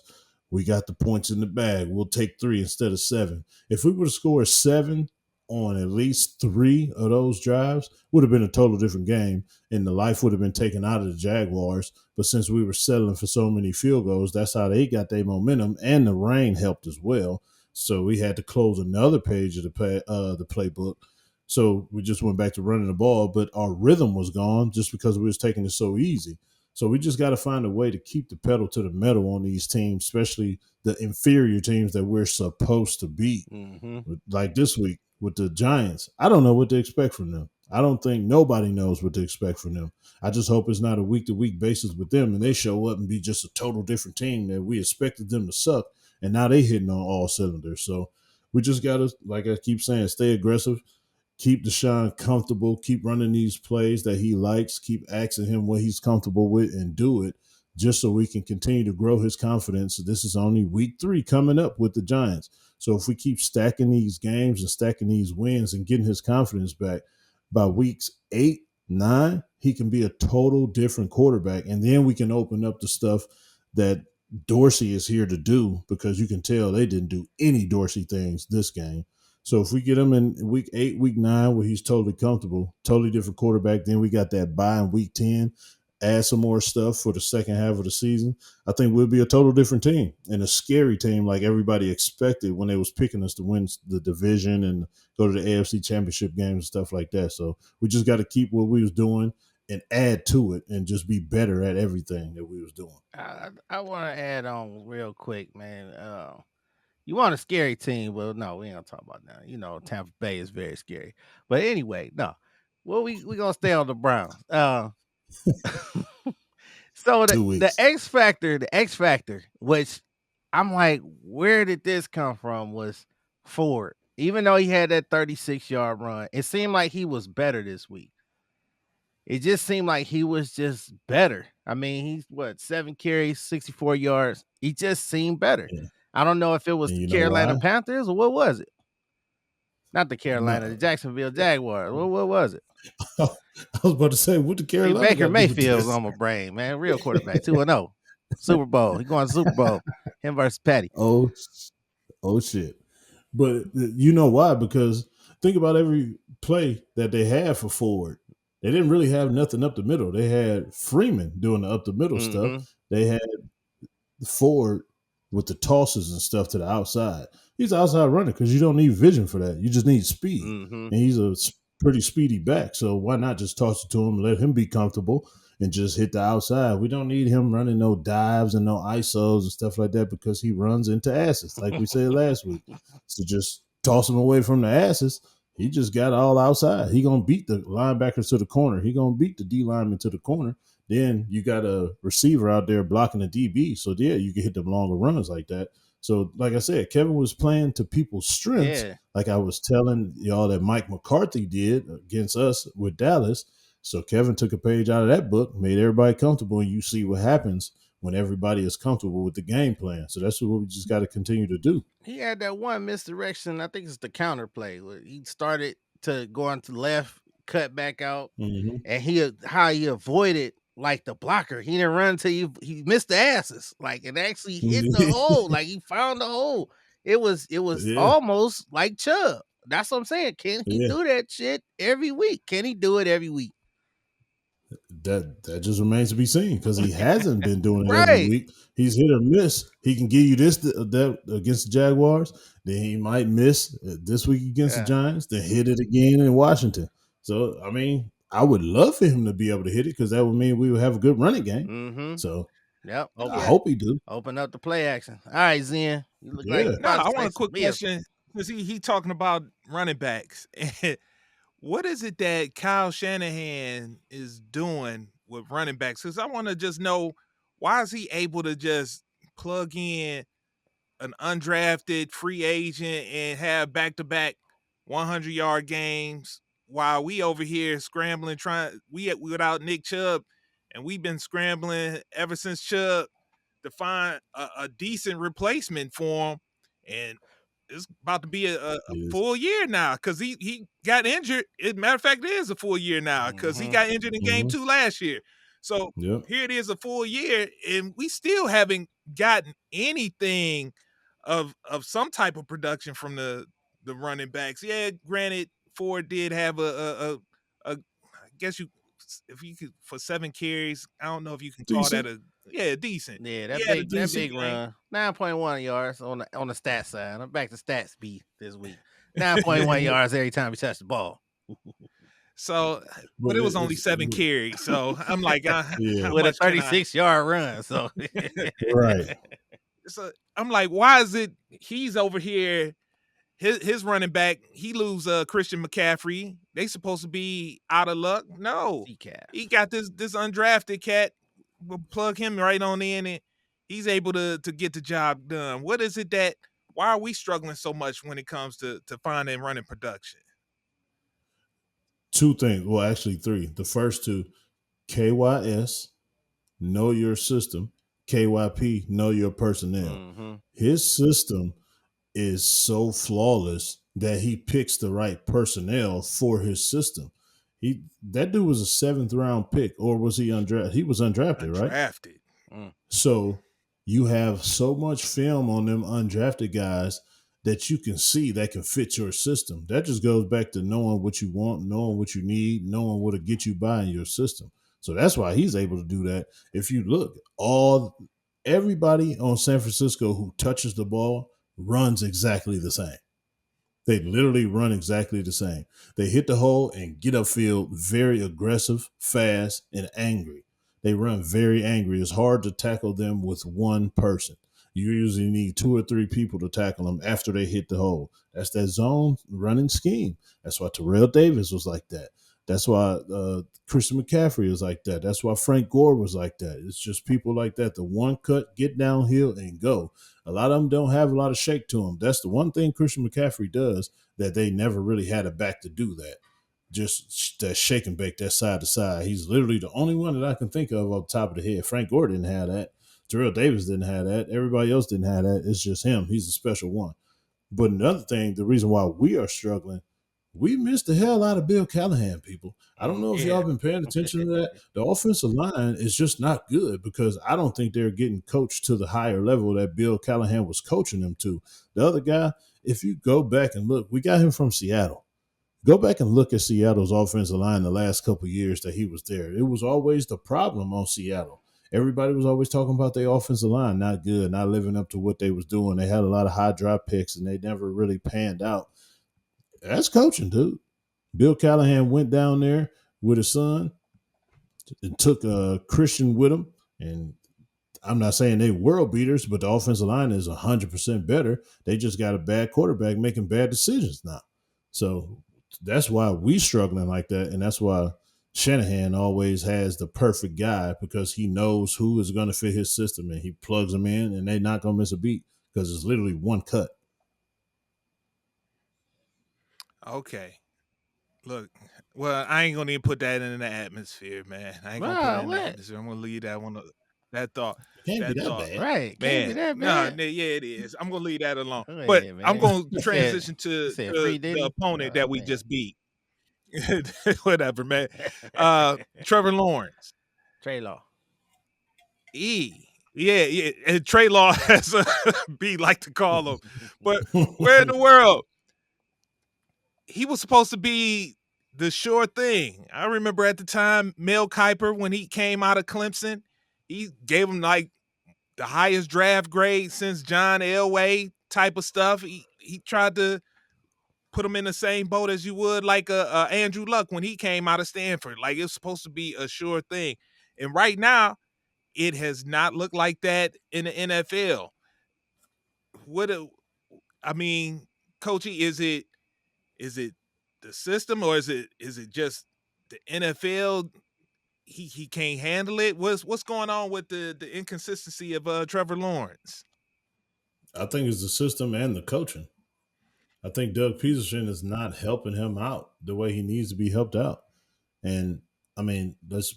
we got the points in the bag. We'll take 3 instead of 7. If we were to score 7 on at least 3 of those drives, would have been a total different game, and the life would have been taken out of the Jaguars. But since we were settling for so many field goals, that's how they got their momentum, and the rain helped as well. So we had to close another page of the playbook. So we just went back to running the ball, but our rhythm was gone just because we was taking it so easy. So we just got to find a way to keep the pedal to the metal on these teams, especially the inferior teams that we're supposed to beat. Like this week with the Giants, I don't know what to expect from them. I don't think nobody knows what to expect from them. I just hope it's not a week-to-week basis with them and they show up and be just a total different team that we expected them to suck, and now they hitting on all cylinders. So we just got to, like I keep saying, stay aggressive. Keep Deshaun comfortable. Keep running these plays that he likes. Keep asking him what he's comfortable with and do it, just so we can continue to grow his confidence. This is only week 3 coming up with the Giants. So if we keep stacking these games and stacking these wins and getting his confidence back, by weeks 8, 9, he can be a total different quarterback. And then we can open up the stuff that Dorsey is here to do, because you can tell they didn't do any Dorsey things this game. So if we get him in week 8, week 9, where he's totally comfortable, totally different quarterback, then we got that bye in week 10, add some more stuff for the second half of the season, I think we'll be a total different team, and a scary team like everybody expected when they was picking us to win the division and go to the AFC Championship games and stuff like that. So we just got to keep what we was doing and add to it and just be better at everything that we was doing. I want to add on real quick, man. You want a scary team? Well, no, we ain't gonna talk about that. You know, Tampa Bay is very scary. But anyway, no. Well, we gonna stay on the Browns. So 2 the weeks. X Factor, which I'm like, where did this come from? Was Ford. Even though he had that 36-yard run, it seemed like he was better this week. It just seemed like he was just better. I mean, he's 7 carries, 64 yards. He just seemed better. Yeah. I don't know if it was And the you know Carolina why? Panthers or what was it? Not the Carolina, No. the Jacksonville Jaguars. What was it? I was about to say, what the Carolina got Baker to do with Mayfield was this? on my brain, man. Real quarterback, 2-0. Super Bowl. He going to Super Bowl. Him versus Patty. Oh shit. But you know why? Because think about every play that they had for Ford. They didn't really have nothing up the middle. They had Freeman doing the up the middle stuff. They had Ford with the tosses and stuff to the outside. He's outside running because you don't need vision for that. You just need speed. And he's a pretty speedy back. So why not just toss it to him, let him be comfortable, and just hit the outside? We don't need him running no dives and no ISOs and stuff like that, because he runs into asses, like we said last week. So just toss him away from the asses. He just got all outside. He going to beat the linebackers to the corner. He going to beat the D lineman to the corner. Then you got a receiver out there blocking the DB. So, yeah, you can hit them longer runs like that. So, like I said, Kevin was playing to people's strengths, like I was telling y'all that Mike McCarthy did against us with Dallas. So Kevin took a page out of that book, made everybody comfortable, and you see what happens when everybody is comfortable with the game plan. So that's what we just got to continue to do. He had that one misdirection. I think it's the counter play. Where he started to go on to the left, cut back out, and how he avoided like the blocker. He didn't run until he missed the asses, like, and actually hit the hole. Like he found the hole. It was almost like Chubb. That's what I'm saying. Can he do that shit every week? Can he do it every week? that just remains to be seen because he hasn't been doing it every Right. week. He's hit or miss. He can give you that against the Jaguars. Then he might miss this week against the Giants. Then hit it again in Washington. So I mean, I would love for him to be able to hit it because that would mean we would have a good running game. Mm-hmm. So Yep. I hope he do. Open up the play action. All right, Zen. You look like Yeah. you No, about to I say want a some quick business. question because he talking about running backs. What is it that Kyle Shanahan is doing with running backs? Because I want to just know, why is he able to just plug in an undrafted free agent and have back-to-back 100-yard games while we over here scrambling, we without Nick Chubb, and we've been scrambling ever since Chubb to find a decent replacement for him, and it's about to be a full year now because he got injured. As a matter of fact, it is a full year now because he got injured in game 2 last year. So here it is, a full year, and we still haven't gotten anything of some type of production from the running backs. Yeah, granted, Ford did have a I guess if you could, for 7 carries, I don't know if you can call that decent. Yeah, that big run. 9.1 yards on the stat side. I'm back to stats beat this week. 9.1 yards every time he touched the ball. So, but it was only 7 carries. So I'm like, with a 36-yard run. So right. So I'm like, why is it he's over here? His running back, he lose Christian McCaffrey. They supposed to be out of luck. No, he got this undrafted cat. We'll plug him right on in, and he's able to get the job done. What is it that? Why are we struggling so much when it comes to finding running production? 2 things. Well, actually 3. The first 2, KYS, know your system. KYP, know your personnel. Mm-hmm. His system is so flawless that he picks the right personnel for his system. That dude was a 7th round pick, or was he undrafted? He was undrafted, right? Undrafted. So you have so much film on them undrafted guys that you can see that can fit your system. That just goes back to knowing what you want, knowing what you need, knowing what to get you by in your system. So that's why he's able to do that. If you look, everybody on San Francisco who touches the ball runs exactly the same. They literally run exactly the same. They hit the hole and get upfield very aggressive, fast, and angry. They run very angry. It's hard to tackle them with one person. You usually need 2 or 3 people to tackle them after they hit the hole. That's that zone running scheme. That's why Terrell Davis was like that. That's why Christian McCaffrey is like that. That's why Frank Gore was like that. It's just people like that. The one cut, get downhill and go. A lot of them don't have a lot of shake to them. That's the one thing Christian McCaffrey does that they never really had a back to do that. Just that shake and bake, that side to side. He's literally the only one that I can think of off the top of the head. Frank Gore didn't have that. Terrell Davis didn't have that. Everybody else didn't have that. It's just him. He's a special one. But another thing, the reason why we are struggling, we missed the hell out of Bill Callahan, people. I don't know if y'all been paying attention to that. The offensive line is just not good because I don't think they're getting coached to the higher level that Bill Callahan was coaching them to. The other guy, if you go back and look, we got him from Seattle. Go back and look at Seattle's offensive line the last couple of years that he was there. It was always the problem on Seattle. Everybody was always talking about their offensive line not good, not living up to what they was doing. They had a lot of high drop picks, and they never really panned out. That's coaching, dude. Bill Callahan went down there with his son and took Christian with him. And I'm not saying they world beaters, but the offensive line is 100% better. They just got a bad quarterback making bad decisions now. So that's why we struggling like that. And that's why Shanahan always has the perfect guy because he knows who is going to fit his system and he plugs them in and they're not going to miss a beat because it's literally one cut. Okay. Look, well, I ain't gonna even put that in the atmosphere, man. I ain't gonna put that in the atmosphere. I'm gonna leave that one. That thought. Can't be that bad. Right. Man. Can't be that bad. No, yeah, it is. I'm gonna leave that alone. Go But ahead, I'm man. gonna transition to the opponent that we just beat. Whatever, man. Trevor Lawrence. Trey Law. Yeah. And Trey Law, as B like to call him. But where in the world? He was supposed to be the sure thing. I remember at the time, Mel Kiper, when he came out of Clemson, he gave him like the highest draft grade since John Elway type of stuff. He tried to put him in the same boat as you would like a Andrew Luck when he came out of Stanford. Like it's supposed to be a sure thing. And right now, it has not looked like that in the NFL. Coachy, is it the system or is it just the NFL? He can't handle it. What's going on with the inconsistency of Trevor Lawrence? I think it's the system and the coaching. I think Doug Peterson is not helping him out the way he needs to be helped out. And I mean, let's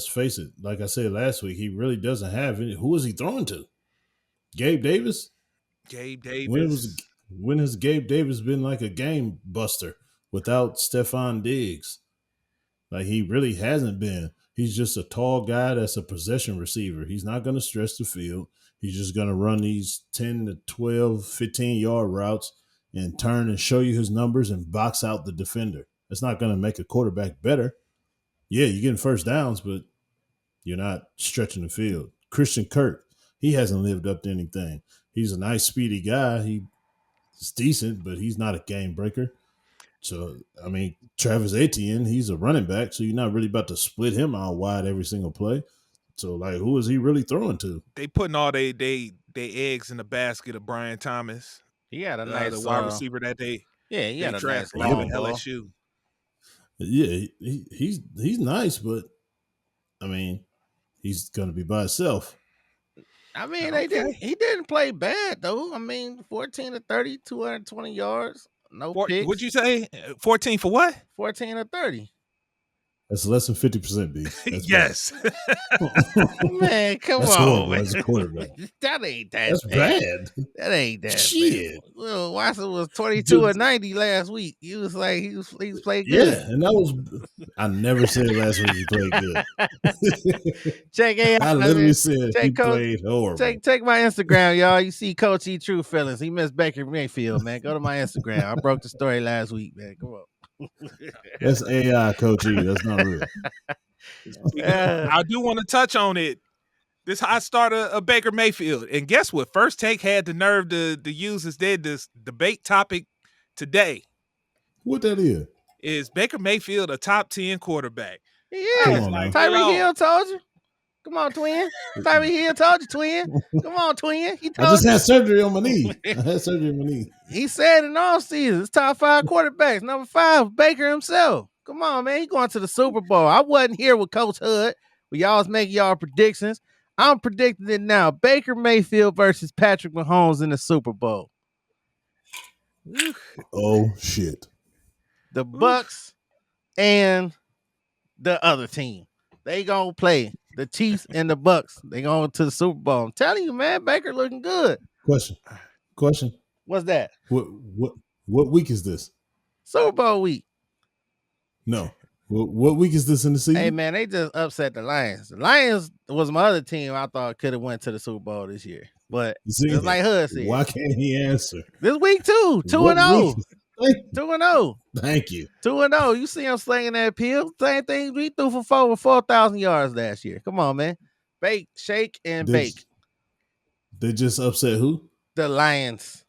face it. Like I said last week, he really doesn't have any. Who is he throwing to? Gabe Davis? Gabe Davis. When has Gabe Davis been like a game buster without Stephon Diggs? Like he really hasn't been. He's just a tall guy that's a possession receiver. He's not going to stretch the field. He's just going to run these 10 to 12, 15-yard routes and turn and show you his numbers and box out the defender. It's not going to make a quarterback better. Yeah, you're getting first downs, but you're not stretching the field. Christian Kirk, he hasn't lived up to anything. He's a nice, speedy guy. He's decent, but he's not a game breaker. So, I mean, Travis Etienne, he's a running back, so you're not really about to split him out wide every single play. So, like, who is he really throwing to? They putting all they eggs in the basket of Brian Thomas. He had a nice the wide receiver that they he had a nice long ball. LSU. Yeah, he's nice, but I mean, he's gonna be by himself. I mean, he didn't play bad though. I mean, 14 to 30, 220 yards, no picks. What'd you say? 14 for what? 14 to 30. That's less than 50%, B. Yes. Man, come That's on, horrible man. as a quarterback. That ain't that That's bad. That ain't that Shit. bad. Well, Watson was 22 and 90 last week. He was like he was playing good. Yeah, and that was I never said last week he played good. Check AI. I literally said he Coach, played horrible. Take my Instagram, y'all. You see Coach E True Feelings. He missed Baker Mayfield, man. Go to my Instagram. I broke the story last week, man. Come on. That's AI, Coach E. That's not real. I do want to touch on it. This hot start of Baker Mayfield. And guess what? First Take had the nerve to use this debate topic today. What that is? Is Baker Mayfield a top 10 quarterback? Yeah. Tyreek Hill told you. Come on, twin. Tyreek Hill told you, twin. Come on, twin. I just had surgery on my knee. He said in all seasons, top 5 quarterbacks. Number 5, Baker himself. Come on, man. He going to the Super Bowl. I wasn't here with Coach Hood when y'all was making y'all predictions. I'm predicting it now. Baker Mayfield versus Patrick Mahomes in the Super Bowl. Oh, shit. The Bucks and the other team. They gonna play. The Chiefs and the Bucks. They going to the Super Bowl. I'm telling you, man, Baker looking good. Question. What's that? What week is this? Super Bowl week. No. What week is this in the season? Hey, man, they just upset the Lions. The Lions was my other team I thought could have went to the Super Bowl this year. But it's like Hood said. Why can't he answer? This week, too. 2-0. 2-0. Thank you. 2-0. You see him slinging that pill. Same thing we threw for over 4,000 yards last year. Come on, man. Bake, shake, and bake. They just upset who? The Lions.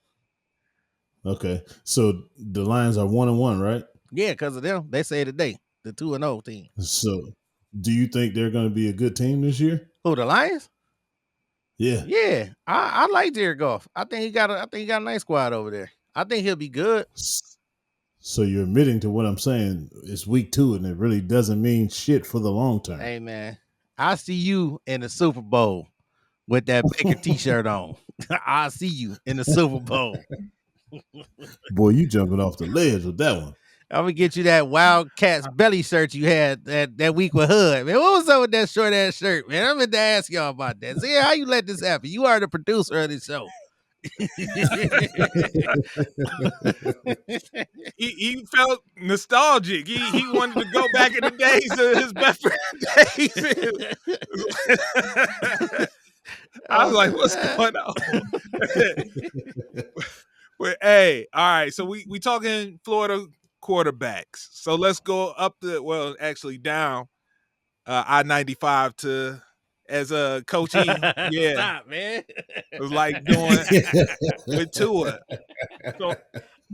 Okay. So the Lions are 1-1, right? Yeah, because of them. They say today. The 2-0 team. So do you think they're going to be a good team this year? Who, the Lions? Yeah. Yeah. I like Jared Goff. I think he got a nice squad over there. I think he'll be good. So you're admitting to what I'm saying. It's week 2, and it really doesn't mean shit for the long term. Hey, man, I see you in the Super Bowl with that Baker T-shirt on. I see you in the Super Bowl. Boy, you jumping off the ledge with that one. I'm gonna get you that Wildcats belly shirt you had that week with Hood. Man, what was up with that short ass shirt, man? I'm gonna ask y'all about that. See how you let this happen. You are the producer of this show. he felt nostalgic. He wanted to go back in the days of his best friend days. I was like, what's going on? But hey, all right. So we talking Florida quarterbacks. So let's go up actually down I-95 to as a Coach E. Yeah, Stop, man. it was like doing with Tua. So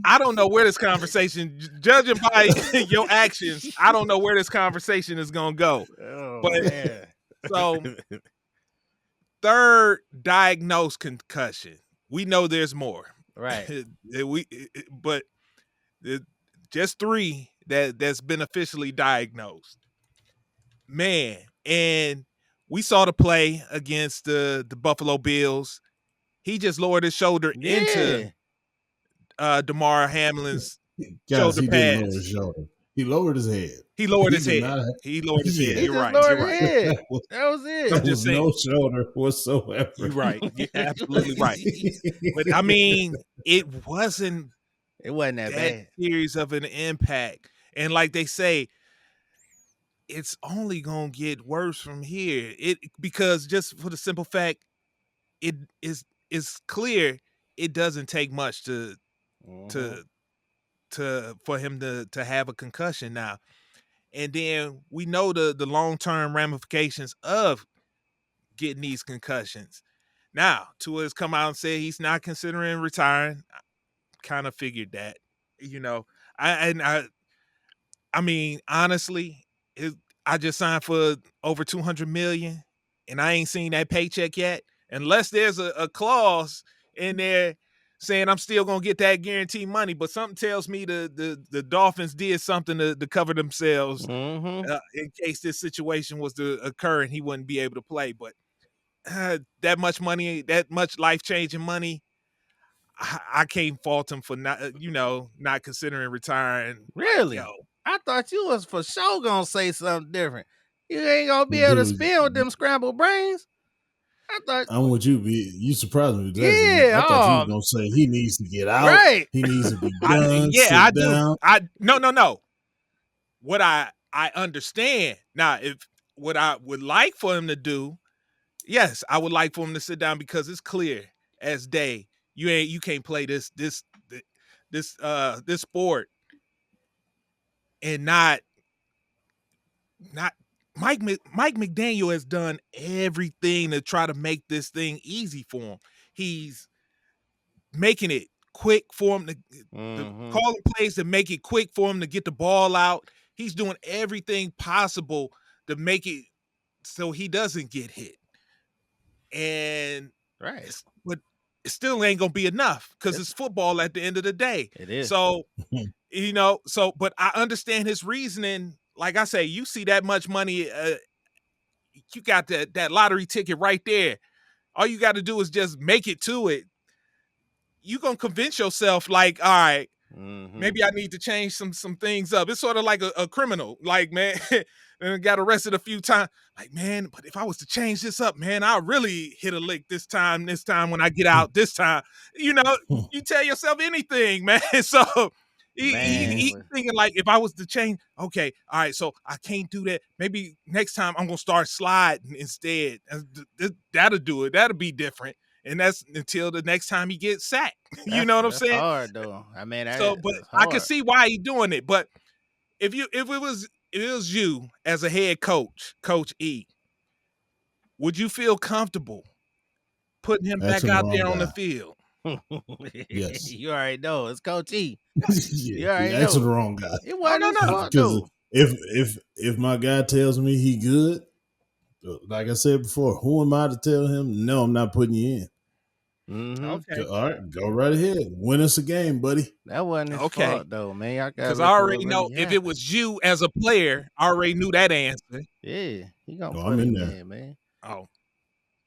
I don't know where this conversation, judging by your actions, I don't know where this conversation is gonna go. Oh, But man. so third diagnosed concussion. We know there's more. Right. But just 3 that's been officially diagnosed. Man, and we saw the play against the Buffalo Bills. He just lowered his shoulder into Damar Hamlin's Guys, shoulder he didn't lower pads. his shoulder. He lowered his head. He lowered his did head. not have- He lowered his head. Yeah. He You're just right. lowered You're his right. head. That was, That was it. that just was saying. no shoulder whatsoever. You're right. You're absolutely right. But I mean, it wasn't It wasn't that that bad. serious of an impact. And like they say, it's only gonna get worse from here. Because just for the simple fact, it is clear it doesn't take much to for him to have a concussion now. And then we know the long-term ramifications of getting these concussions. Now, Tua has come out and said he's not considering retiring. I kind of figured that, I mean, honestly, I just signed for over $200 million, and I ain't seen that paycheck yet. Unless there's a clause in there saying I'm still gonna get that guaranteed money, but something tells me the Dolphins did something to cover themselves in case this situation was to occur and he wouldn't be able to play. But that much money, that much life-changing money, I can't fault him for not considering retiring. Really? I thought you was for sure gonna say something different. You ain't gonna be able to Dude. spin with them scrambled brains. I thought I'm with you, B. You surprised me with that. Yeah, I thought you was gonna say he needs to get out. right. He needs to be done. I sit down. do. No. What I understand now, if what I would like for him to do, yes, I would like for him to sit down because it's clear as day. You can't play this sport and not Mike McDaniel has done everything to try to make this thing easy for him. He's making it quick for him to calling plays to make it quick for him to get the ball out. He's doing everything possible to make it so he doesn't get hit. And Right. but it still ain't gonna be enough because it's football at the end of the day. It is. So, but I understand his reasoning. Like I say, you see that much money, you got that lottery ticket right there. All you got to do is just make it to it. You gonna convince yourself, like, all right, maybe I need to change some things up. It's sort of like a criminal, like, man, and got arrested a few times. Like, man, but if I was to change this up, man, I'll really hit a lick this time when I get out this time. You tell yourself anything, man. So he thinking like, if I was to change, okay, all right, so I can't do that. Maybe next time I'm gonna start sliding instead. That'll do it. That'll be different. And that's until the next time he gets sacked. You know what I'm saying? Hard though. I mean, but I can see why he's doing it. But if it was you as a head coach, Coach E, would you feel comfortable putting him back out there on the field? Yes. You already know it's Coach E. You answered the wrong guy. It wasn't Because though. if my guy tells me he good, like I said before, who am I to tell him no? I'm not putting you in. Okay. All right, go right ahead. Win us a game, buddy. That wasn't his fault though, man. Because I already know if it was you as a player, I already knew that answer. Yeah, he gonna put I'm him in there, man. Oh,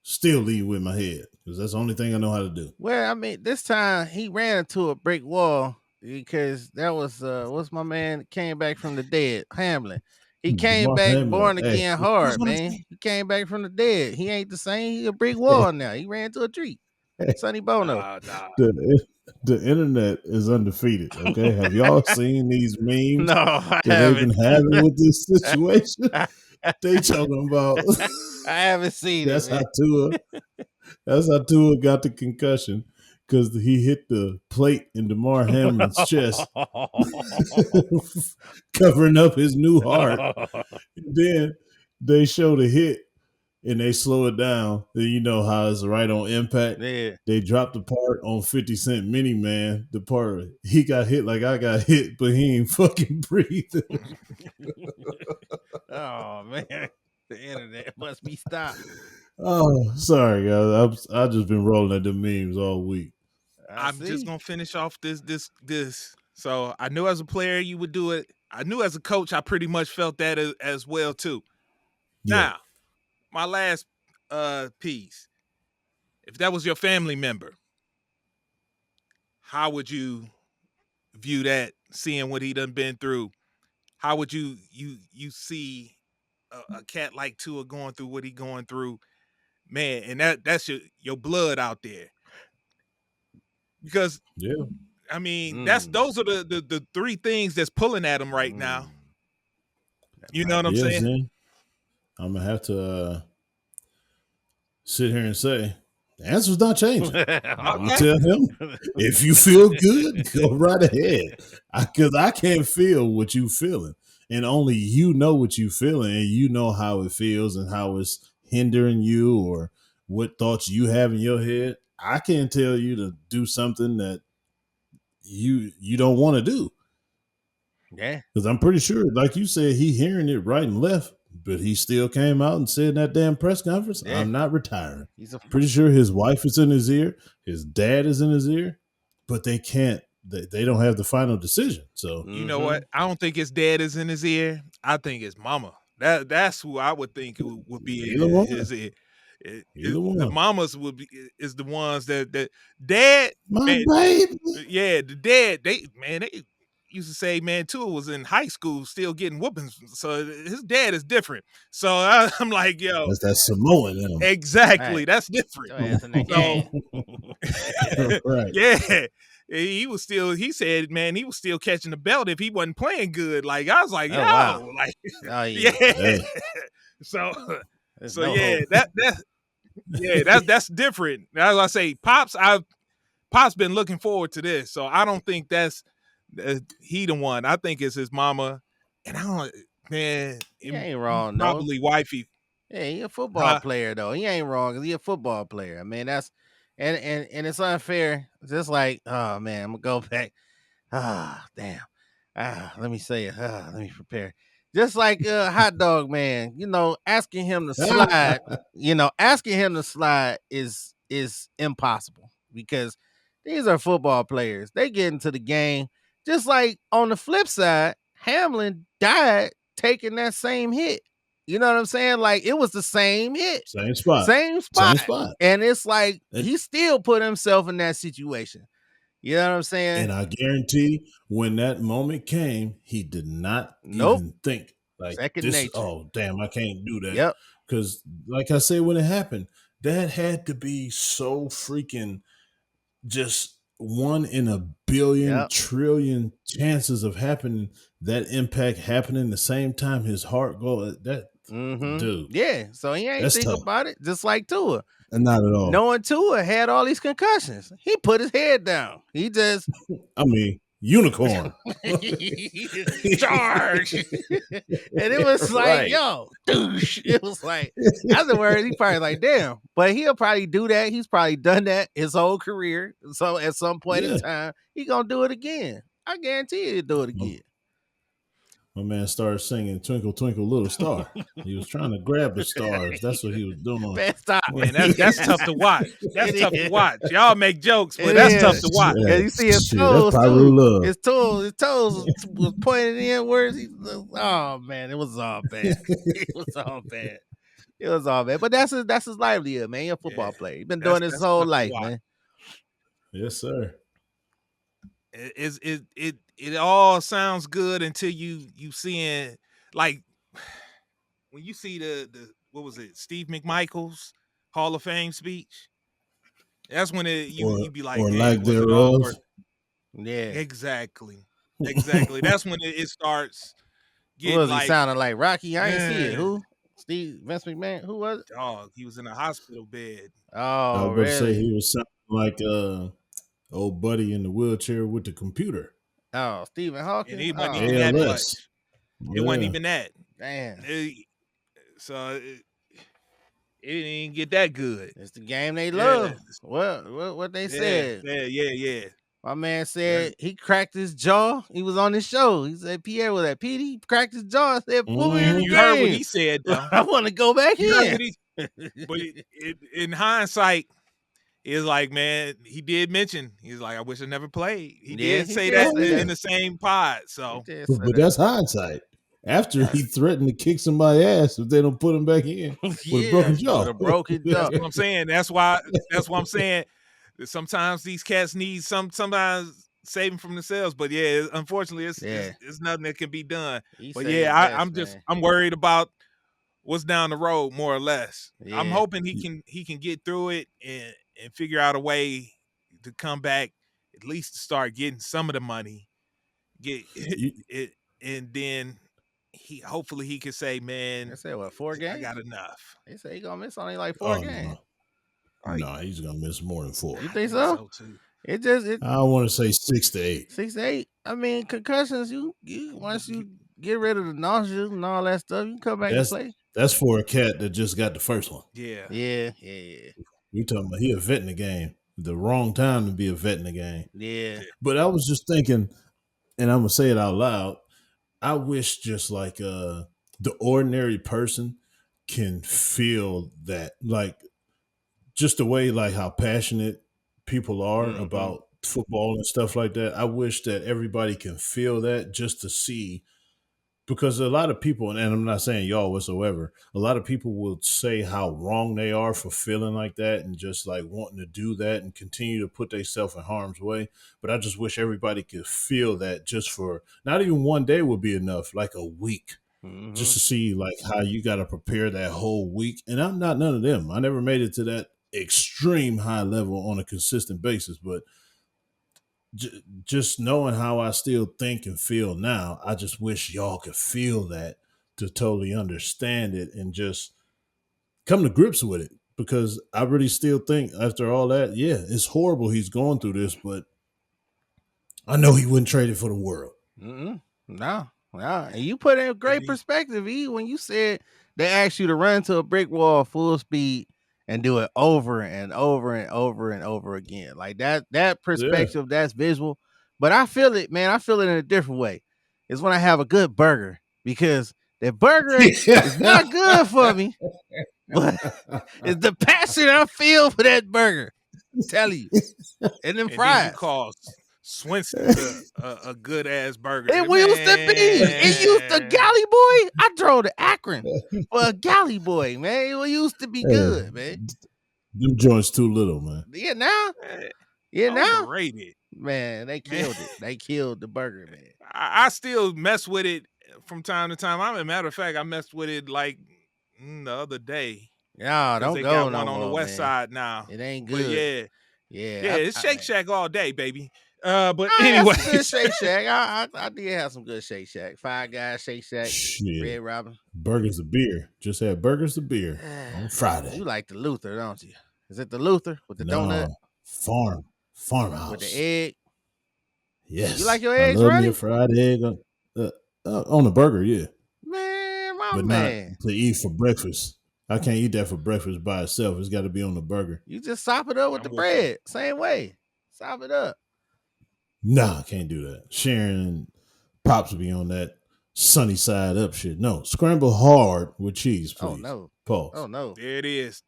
still leave with my head because that's the only thing I know how to do. Well, I mean, this time he ran into a brick wall because that was what's my man came back from the dead, Hamlin. He came back born again hard, man. He came back from the dead. He ain't the same. He a brick wall now. He ran into a tree. Sonny Bono. The internet is undefeated. Okay, have y'all seen these memes that they've been having with this situation? They talking about. I haven't seen that's it. How Tua got the concussion because he hit the plate in DeMar Hamlin's chest, covering up his new heart. Then they show the hit and they slow it down. Then you know how it's right on impact. Yeah. They dropped the part on 50 Cent Mini Man. The part he got hit like I got hit, but he ain't fucking breathing. Oh man, the internet must be stopped. Oh, sorry guys. I've just been rolling at the memes all week. I'm just gonna finish off this. So I knew as a player you would do it. I knew as a coach I pretty much felt that as well too. Yeah. Now, my last piece. If that was your family member, how would you view that? Seeing what he done been through, how would you see a cat like Tua going through what he going through, man? And that's your blood out there. Because Yeah. I mean, those are the three things that's pulling at him right now. You know what I'm saying? Zen, I'm gonna have to sit here and say the answer's not changing. I'm gonna tell him if you feel good, go right ahead. Because I can't feel what you feeling, and only you know what you feeling, and you know how it feels and how it's hindering you or what thoughts you have in your head. I can't tell you to do something that you don't want to do. Yeah. Because I'm pretty sure, like you said, he hearing it right and left, but he still came out and said in that damn press conference, Yeah. I'm not retiring. He's Pretty sure his wife is in his ear, his dad is in his ear, but they can't, they don't have the final decision. So You know what? I don't think his dad is in his ear. I think his mama. That's who I would think would be Either in one. his ear. Either The one. mamas is the ones that dad. My man, baby. Yeah, the dad. They used to say, man, Tua was in high school still getting whoopings. So his dad is different. So I'm like, yo, That's that Samoan in him. exactly. Right. That's different. Your ass in that So- game. Right. Yeah. He said, man, he was still catching the belt if he wasn't playing good. Like, I was like, Oh, yo, wow. like, Oh yeah. yeah. Hey. So There's so no yeah, hope. that's different. As I say, Pop's been looking forward to this. So I don't think that's he the one. I think it's his mama. And I don't, man, He ain't wrong though. probably wifey. Yeah, he a football player though. He ain't wrong because he a football player. I mean, that's and it's unfair. Just like, oh man, I'm gonna go back. Ah, damn. Let me say it. Let me prepare. Just like hot dog man, asking him to slide, asking him to slide is impossible because these are football players. They get into the game. Just like on the flip side, Hamlin died taking that same hit. You know what I'm saying? Like it was the same hit. Same spot. Same spot. Same spot. And it's like he still put himself in that situation. You know what I'm saying? And I guarantee when that moment came, he did not even think like Second this. nature. Oh, damn, I can't do that. Yep. Because like I said, when it happened, that had to be so freaking just 1 in a billion trillion chances of happening. That impact happening the same time his heart go. That dude. Yeah. So he ain't That's think tough. about it, just like Tua. Not at all. Knowing Tua had all these concussions, he put his head down. He just I mean, unicorn. charge. And it was like, Right. yo, douche. It was like, afterwards, he probably like, damn. But he'll probably do that. He's probably done that his whole career. So at some point in time, he gonna do it again. I guarantee he'll do it again. My man started singing "Twinkle Twinkle Little Star." He was trying to grab the stars. That's what he was doing. Best stop. Man, that's tough to watch. That's It tough is. to watch. Y'all make jokes, but It that's is. tough to watch. Yeah, you see his Shit, toes that's Pyru too. love. His toes was pointed inwards. Oh man, it was all bad. It was all bad. It was all bad. But that's his livelihood, man. He's a football player. He's been doing this his whole life, man. Yes, sir. It all sounds good until you seeing, like, when you see the what was it, Steve McMichael's Hall of Fame speech. That's when you be like, or man, lack was it all thereof. worth it? Yeah. Exactly. That's when it starts Who getting was he like, sounding like? Rocky? I ain't see it. Man. Who? Vince McMahon? Who was it? dog, he was in a hospital bed. I Oh, was about to say really? he was sounding like Old buddy in the wheelchair with the computer. Oh, Stephen Hawking. And he wasn't Oh, even that ALS. much. It wasn't even that. damn. So it didn't even get that good. It's the game they Yeah, love. What they said. Yeah. My man said he cracked his jaw. He was on the show. He said Pierre was that Pete. He cracked his jaw and said, "Put me in the You heard what game." he said, though. I want to go back You heard in. what he, but in hindsight, it's like, man, he did mention. He's like, I wish I never played. He did say that in the same pod. So, But that's hindsight. After he threatened to kick somebody's ass if they don't put him back in with a broken jaw. With a broken jaw. that's what I'm saying. That's what I'm saying. That sometimes these cats need sometimes saving from themselves. But yeah, unfortunately, it's nothing that can be done. But yeah, I'm worried about what's down the road more or less. Yeah. I'm hoping he can get through it and figure out a way to come back, at least to start getting some of the money. Get it, and then hopefully he can say, man, they said what, 4 games? I got enough. They say he gonna miss only like 4 games. No, he's gonna miss more than 4. You think so? Too. I want to say 6 to 8. 6 to 8. I mean, concussions. You once you get rid of the nausea and all that stuff, you can come back and play. That's for a cat that just got the first one. Yeah. We talking about he a vet in the game. The wrong time to be a vet in the game. Yeah. But I was just thinking, and I'm gonna say it out loud. I wish just like the ordinary person can feel that, like just the way like how passionate people are about football and stuff like that. I wish that everybody can feel that just to see, because a lot of people, and I'm not saying y'all whatsoever, a lot of people will say how wrong they are for feeling like that and just like wanting to do that and continue to put themselves in harm's way. But I just wish everybody could feel that just for not even one day would be enough, like a week, just to see like how you got to prepare that whole week. And I'm not none of them. I never made it to that extreme high level on a consistent basis, but just knowing how I still think and feel now, I just wish y'all could feel that to totally understand it and just come to grips with it. Because I really still think after all that, yeah, it's horrible he's going through this, but I know he wouldn't trade it for the world. No. And you put in a great perspective, E, when you said they asked you to run to a brick wall full speed and do it over and over and over and over again. Like that perspective, that's visual. But I feel it, man. I feel it in a different way. It's when I have a good burger, because that burger is not good for me. But it's the passion I feel for that burger. I'm telling you. And then fries. You call Swenson a good ass burger. It used to be. It used to Galley Boy. I drove to Akron for a Galley Boy, man. It used to be good, man. Them joints too little, man. Yeah, now. Overrated. Man, they killed it. They killed the burger, man. I still mess with it from time to time. As a matter of fact, I messed with it like the other day. Yeah, don't they go got no one on more, the west man. side now. It ain't But good. yeah, it's Shake Shack all day, baby. But anyway, anyway, good Shake Shack. I did have some good Shake Shack. Five Guys, Shake Shack, Shit. Red Robin. Burgers to beer. Just had burgers to beer on Friday. You like the Luther, don't you? Is it the Luther with the donut? Farmhouse With the egg. Yes. You like your eggs, I love right? me a fried egg on a burger, yeah. Man, But man. not to eat for breakfast. I can't eat that for breakfast by itself. It's got to be on the burger. You just sop it up with the bread. Same way. Sop it up. Nah, I can't do that. Sharon and Pops will be on that sunny side up shit. No, scramble hard with cheese, please. Oh, no. Pause. Oh, no. There it is.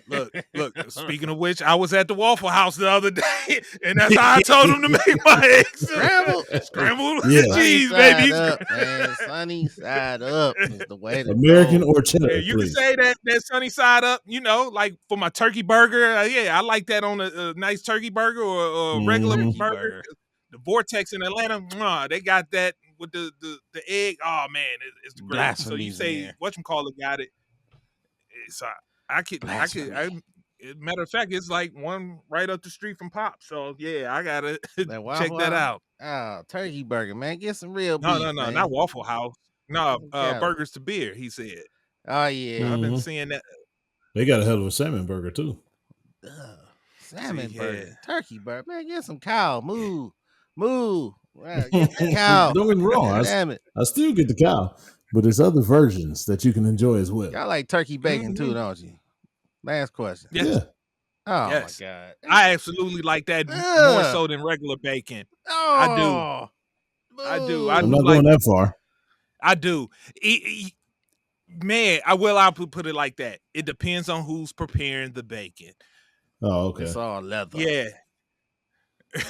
Look. Speaking of which, I was at the Waffle House the other day, and that's how I told them to make my eggs. Scrambled with cheese, baby. Up, man. Sunny side up is the way to American go. or cheddar, Yeah, you please. can say that sunny side up, like for my turkey burger. I like that on a nice turkey burger or a regular burger. The Vortex in Atlanta, they got that with the egg. Oh, man, it's the great. So you say, whatchamacallit got it. So I could. Matter of fact, it's like one right up the street from Pop. So yeah, I gotta check that out. Oh, turkey burger, man, get some real beef. No, man. not Waffle House. No, burgers to beer. He said. Oh yeah, I've been seeing that. They got a hell of a salmon burger too. Salmon See, burger, yeah. turkey burger. Man, get some cow. Moo. Right, get the cow. Don't get me wrong. Damn it. I still get the cow, but there's other versions that you can enjoy as well. Y'all like turkey bacon too, don't you? Last question. Yes. Yeah. Oh Yes. my God. I absolutely like that more Ugh. so than regular bacon. Oh, I do. I'm not like- going that far. I do. Man, I'll put it like that. It depends on who's preparing the bacon. Oh, okay. It's all leather. Yeah.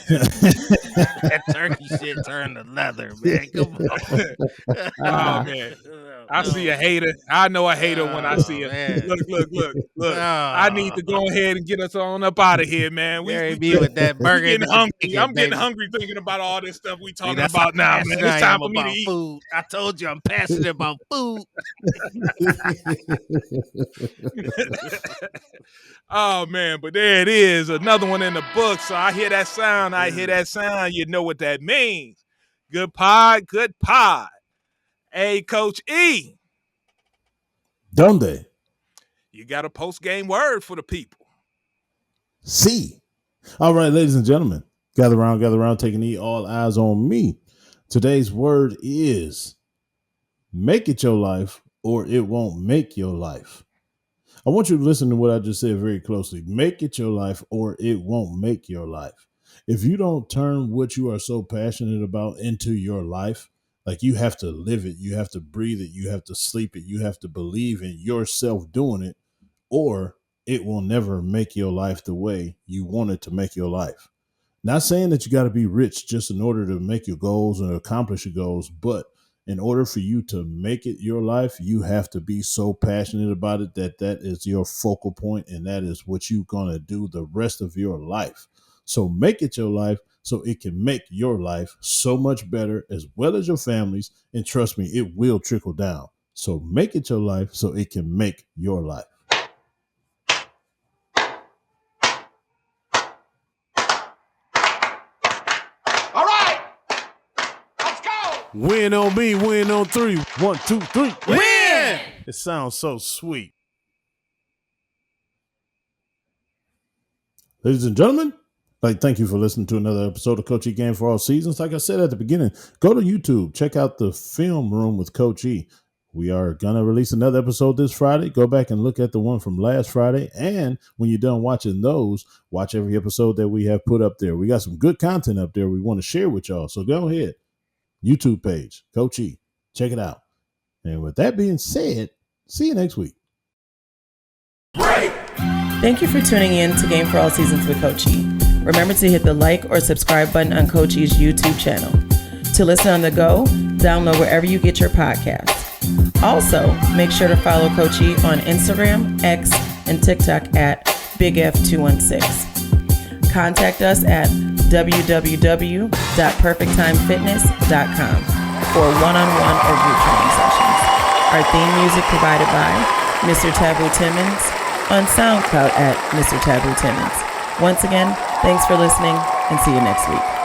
That turkey shit turned to leather, man. Come on. Oh man. I see a hater. I know a hater when I see him. man. Look. I need to go ahead and get us on up out of here, man. Bury me with that burger. getting and hungry. bacon, I'm getting baby. hungry thinking about all this stuff we See, talking that's about how now, man. passionate It's I time am for me to about eat. food. I told you I'm passionate about food. Oh man, but there it is, another one in the book. So I hear that sound. You know what that means. Good pod. Hey, Coach E, Donde? you got a post-game word for the people. See. All right, ladies and gentlemen, gather around, taking all eyes on me. Today's word is make it your life or it won't make your life. I want you to listen to what I just said very closely. Make it your life or it won't make your life. If you don't turn what you are so passionate about into your life, like you have to live it, you have to breathe it, you have to sleep it, you have to believe in yourself doing it, or it will never make your life the way you want it to make your life. Not saying that you got to be rich just in order to make your goals and accomplish your goals, but in order for you to make it your life, you have to be so passionate about it that is your focal point, and that is what you're going to do the rest of your life. So make it your life so it can make your life so much better, as well as your family's. And trust me, it will trickle down. So make it your life so it can make your life. All right, let's go. Win on me, win on three. 1, 2, 3. Win! It sounds so sweet. Ladies and gentlemen, thank you for listening to another episode of Coach E Game for All Seasons. Like I said at the beginning, go to YouTube, check out the Film Room with Coach E. We are going to release another episode this Friday. Go back and look at the one from last Friday. And when you're done watching those, watch every episode that we have put up there. We got some good content up there we want to share with y'all. So go ahead. YouTube page, Coach E. Check it out. And with that being said, see you next week. Thank you for tuning in to Game for All Seasons with Coach E. Remember to hit the like or subscribe button on Coach E's YouTube channel. To listen on the go, download wherever you get your podcasts. Also, make sure to follow Coach E on Instagram, X, and TikTok at BigF216. Contact us at www.perfecttimefitness.com for one-on-one or group training sessions. Our theme music provided by Mr. Taboo Timmons on SoundCloud at Mr. Taboo Timmons. Once again, thanks for listening and see you next week.